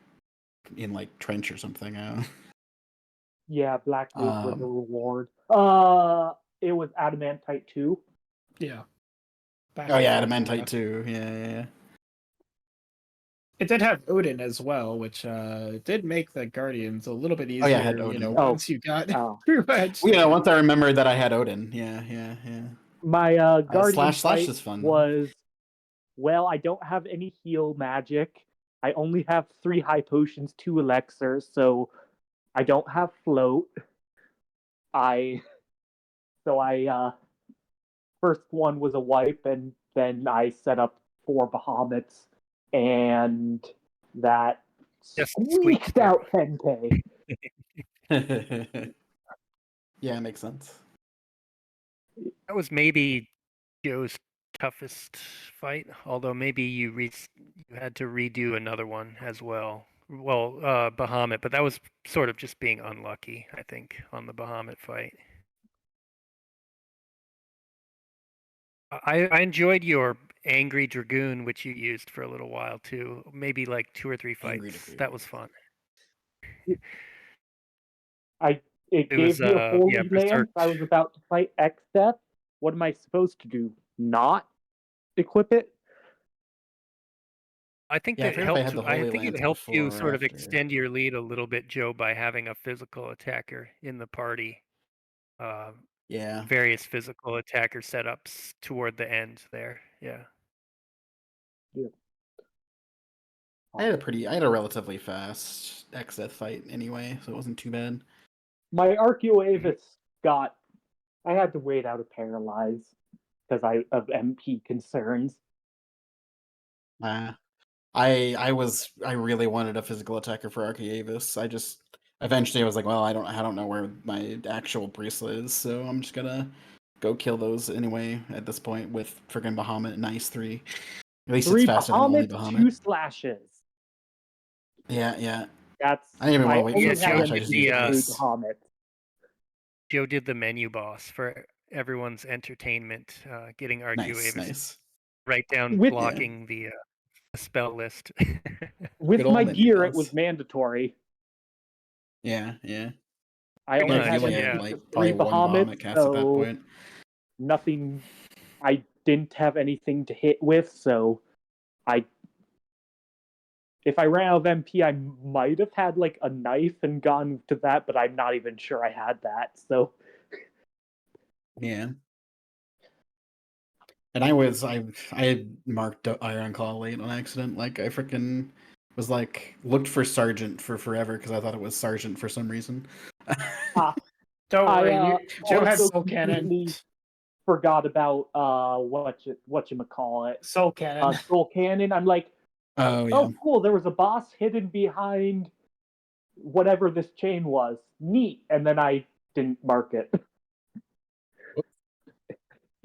in like Trench or something. Yeah, Black Mage was a reward. It was Adamantite 2. Yeah. Adamantite too. Yeah. It did have Odin as well, which did make the Guardians a little bit easier. I had Odin. Once you got through Edge. Well, once I remembered that I had Odin. Yeah. My Guardian slash fight is fun. was, well, I don't have any heal magic. I only have 3 high potions, 2 elixirs, so I don't have float. I first one was a wipe, and then I set up 4 Bahamut's, and that Just squeaked squeaked out 10k. Yeah, it makes sense. That was maybe Joe's toughest fight, although maybe you had to redo another one as well. Well, Bahamut, but that was sort of just being unlucky, I think, on the Bahamut fight. I enjoyed your Angry Dragoon, which you used for a little while too. Maybe like 2 or 3 Angry fights. Dragoon. That was fun. It It gave was me a holy yeah, land. Berserk. I was about to fight X-Death. What am I supposed to do? Not equip it? I think Yeah, I that forget if I helped. had the I Holy think it Lance helped you before or sort of after. extend your lead a little bit, Joe, by having a physical attacker in the party. Yeah. Various physical attacker setups toward the end there. Yeah. I had a relatively fast exit fight anyway, so it wasn't too bad. My Arcuavis got. I had to wait out a paralyze because of MP concerns. I really wanted a physical attacker for Archaeavis. I just eventually I was like, well, I don't know where my actual bracelet is, so I'm just gonna go kill those anyway at this point with friggin' Bahamut and Ice 3. At least 3 it's faster than only Bahamut, 2 Bahamut. slashes. Yeah. That's. I didn't even want to wait for Yeah, the only had Joe slash. I did just the used 3 Ice. Bahamut. Joe did the menu boss for everyone's entertainment, getting Arcuavis Nice. right down With- blocking the spell list. With Good old my menu gear, it boss. was mandatory. Yeah. I Pretty only much, had you only yeah. had like 3 probably one Bahamut, Bahamut cast at that so point. nothing. I didn't have anything to hit with, so if I ran out of MP, I might have had like a knife and gone to that, but I'm not even sure I had that. So Yeah. And I had marked Iron Claw late on accident. Like I freaking was like looked for Sergeant for forever because I thought it was Sergeant for some reason. Don't worry, I Joe has also Soul Cannon. completely forgot about whatchamacallit. Soul Cannon. Soul Cannon. I'm like, Oh yeah. oh cool, there was a boss hidden behind whatever this chain was. Neat. And then I didn't mark it.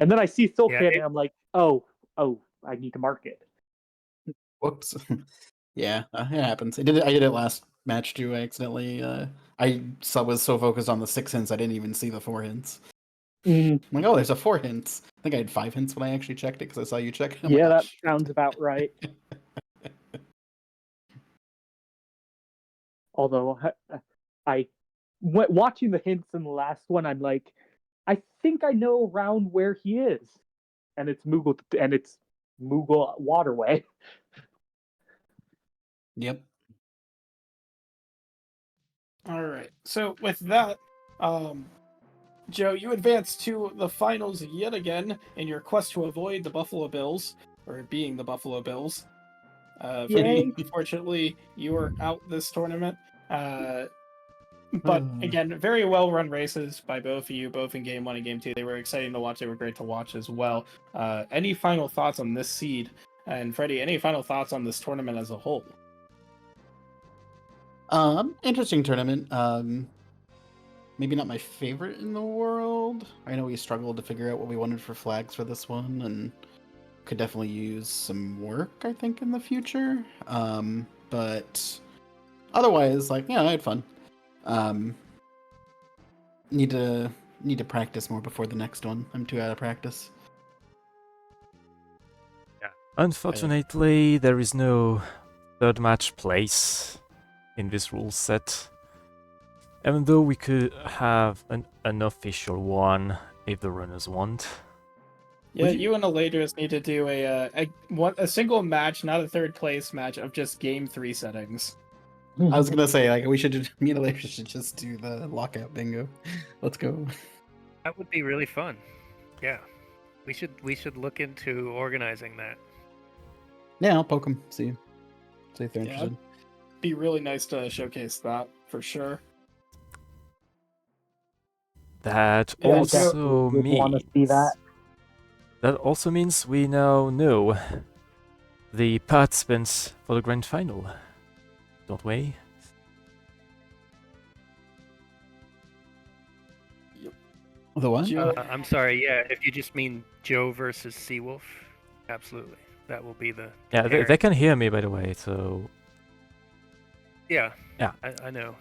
And then I see Soul Yeah, Cannon, I'm like, oh, I need to mark it. Whoops. Yeah, it happens. I did it last match too. I accidentally. Was so focused on the 6 hints, I didn't even see the 4 hints. I'm like, oh, there's a 4 hints. I think I had 5 hints when I actually checked it because I saw you check it. I'm Yeah, like, oh, that shit. sounds about right. Although watching the hints in the last one, I'm like, I think I know around where he is, and it's Moogle Waterway. Yep. All right. So with that, Joe, you advance to the finals yet again in your quest to avoid the Buffalo Bills, or being the Buffalo Bills. Yay. Unfortunately, you are out this tournament. But again, very well run races by both of you, both in game 1 and game 2. They were exciting to watch. They were great to watch as well. Any final thoughts on this seed? And Freddie, any final thoughts on this tournament as a whole? Interesting tournament. Maybe not my favorite in the world. I know we struggled to figure out what we wanted for flags for this one, and could definitely use some work, I think, in the future. But otherwise, like, yeah, I had fun. Need to practice more before the next one. I'm too out of practice. Unfortunately, there is no third match place in this rule set. Even though we could have an unofficial one if the runners want. Yeah, you and Eladris need to do a single match, not a third place match, of just game 3 settings. I was gonna say, like, me and Alicia should just do the lockout bingo. Let's go. that would be really fun. Yeah, we should look into organizing that. Yeah, I'll poke them. See if they're Yeah. interested. Be really nice to showcase that for sure. That Yeah, also would want to see means that. that also means we now know the participants for the grand final, don't we? The what? I'm sorry. Yeah, if you just mean Joe versus Seawolf, absolutely, that will be the Yeah, they pairing. can hear me, by the way, so... Yeah. Yeah. I know.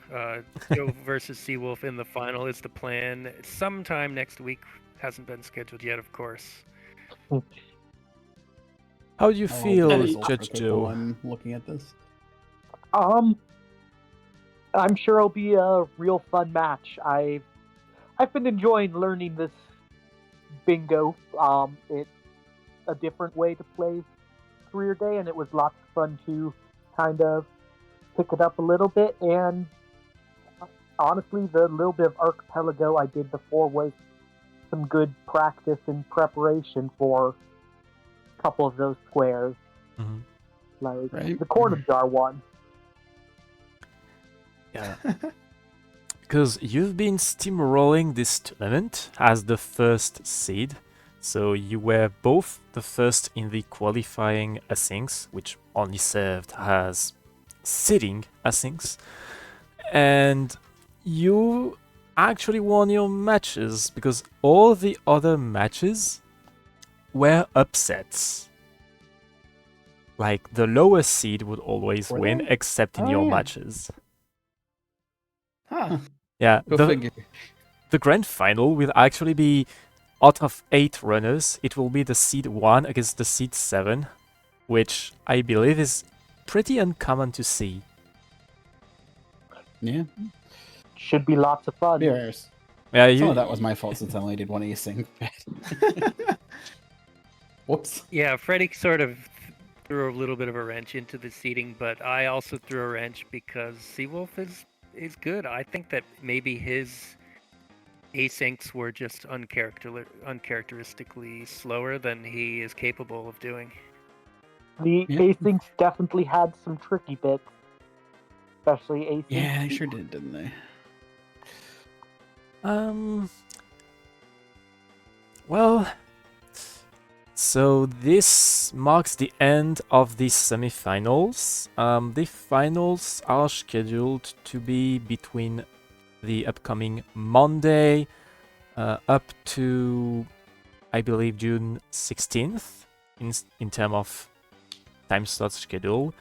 Joe versus Seawolf in the final is the plan. Sometime next week. Hasn't been scheduled yet, of course. How do you How feel, old is Judge Ultra Joe? I'm looking at this. I'm sure it'll be a real fun match. I've been enjoying learning this bingo. It's a different way to play Career Day, and it was lots of fun to kind of pick it up a little bit. And honestly, the little bit of Archipelago I did before was some good practice and preparation for a couple of those squares, Mhm. like Right. the corner jar one. Yeah. Because you've been steamrolling this tournament as the first seed, so you were both the first in the qualifying asyncs, which only served as seeding asyncs, and you actually won your matches because all the other matches were upsets. Like the lowest seed would always Were win, they? except in Oh, your yeah. matches. Huh. Yeah, Go figure. the grand final will actually be out of 8 runners. It will be the seed 1 against the seed 7, which I believe is pretty uncommon to see. Yeah. Should be lots of fun. Beers. Yeah, Some of that was my fault since I only did one async. Whoops. Yeah, Freddie sort of threw a little bit of a wrench into the seating, but I also threw a wrench because Seawolf is good. I think that maybe his asyncs were just uncharacteristically slower than he is capable of doing. The Yep. asyncs definitely had some tricky bits, especially asyncs. Yeah, they sure did, didn't they? Well, so this marks the end of the semifinals. The finals are scheduled to be between the upcoming Monday up to, I believe, June 16th in terms of time slot schedule.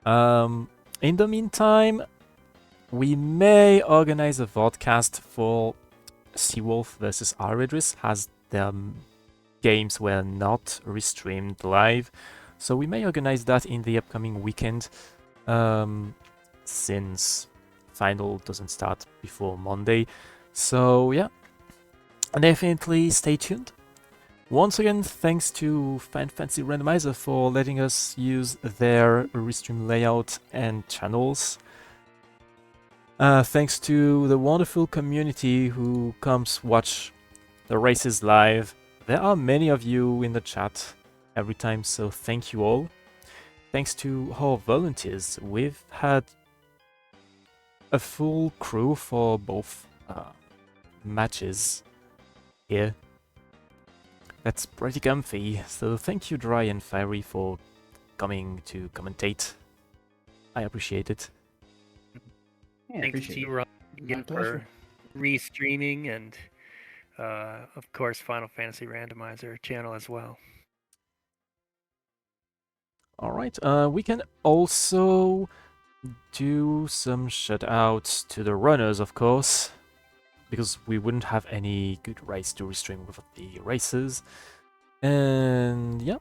In the meantime, we may organize a vodcast for Seawolf versus Aridris, as their games were not restreamed live. So we may organize that in the upcoming weekend, since final doesn't start before Monday. So yeah, definitely stay tuned. Once again, thanks to Fan Fancy Randomizer for letting us use their restream layout and channels. Thanks to the wonderful community who comes watch the races live. There are many of you in the chat every time, so thank you all. Thanks to our volunteers, we've had a full crew for both matches here. That's pretty comfy, so thank you Dry and Fiery for coming to commentate. I appreciate it. Yeah, Thanks appreciate to it. you, Ron, My again pleasure. for restreaming and, of course, Final Fantasy Randomizer channel as well. Alright, we can also do some shoutouts to the runners, of course, because we wouldn't have any good race to restream without the races. And yeah,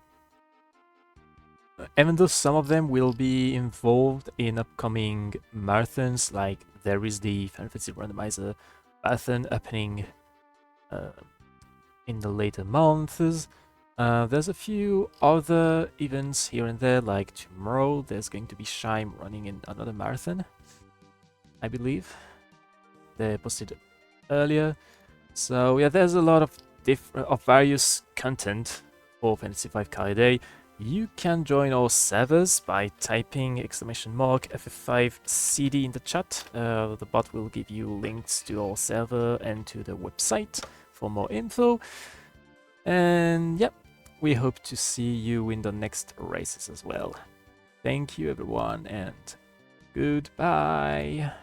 even though some of them will be involved in upcoming marathons, like there is the Final Fantasy Randomizer marathon happening in the later months. There's a few other events here and there, like tomorrow there's going to be Shime running in another marathon, I believe. They posted earlier. So yeah, there's a lot of various content for Fantasy 5 Career Day. You can join our servers by typing !FF5CD in the chat. The bot will give you links to our server and to the website for more info. And yeah, we hope to see you in the next races as well. Thank you everyone, and goodbye.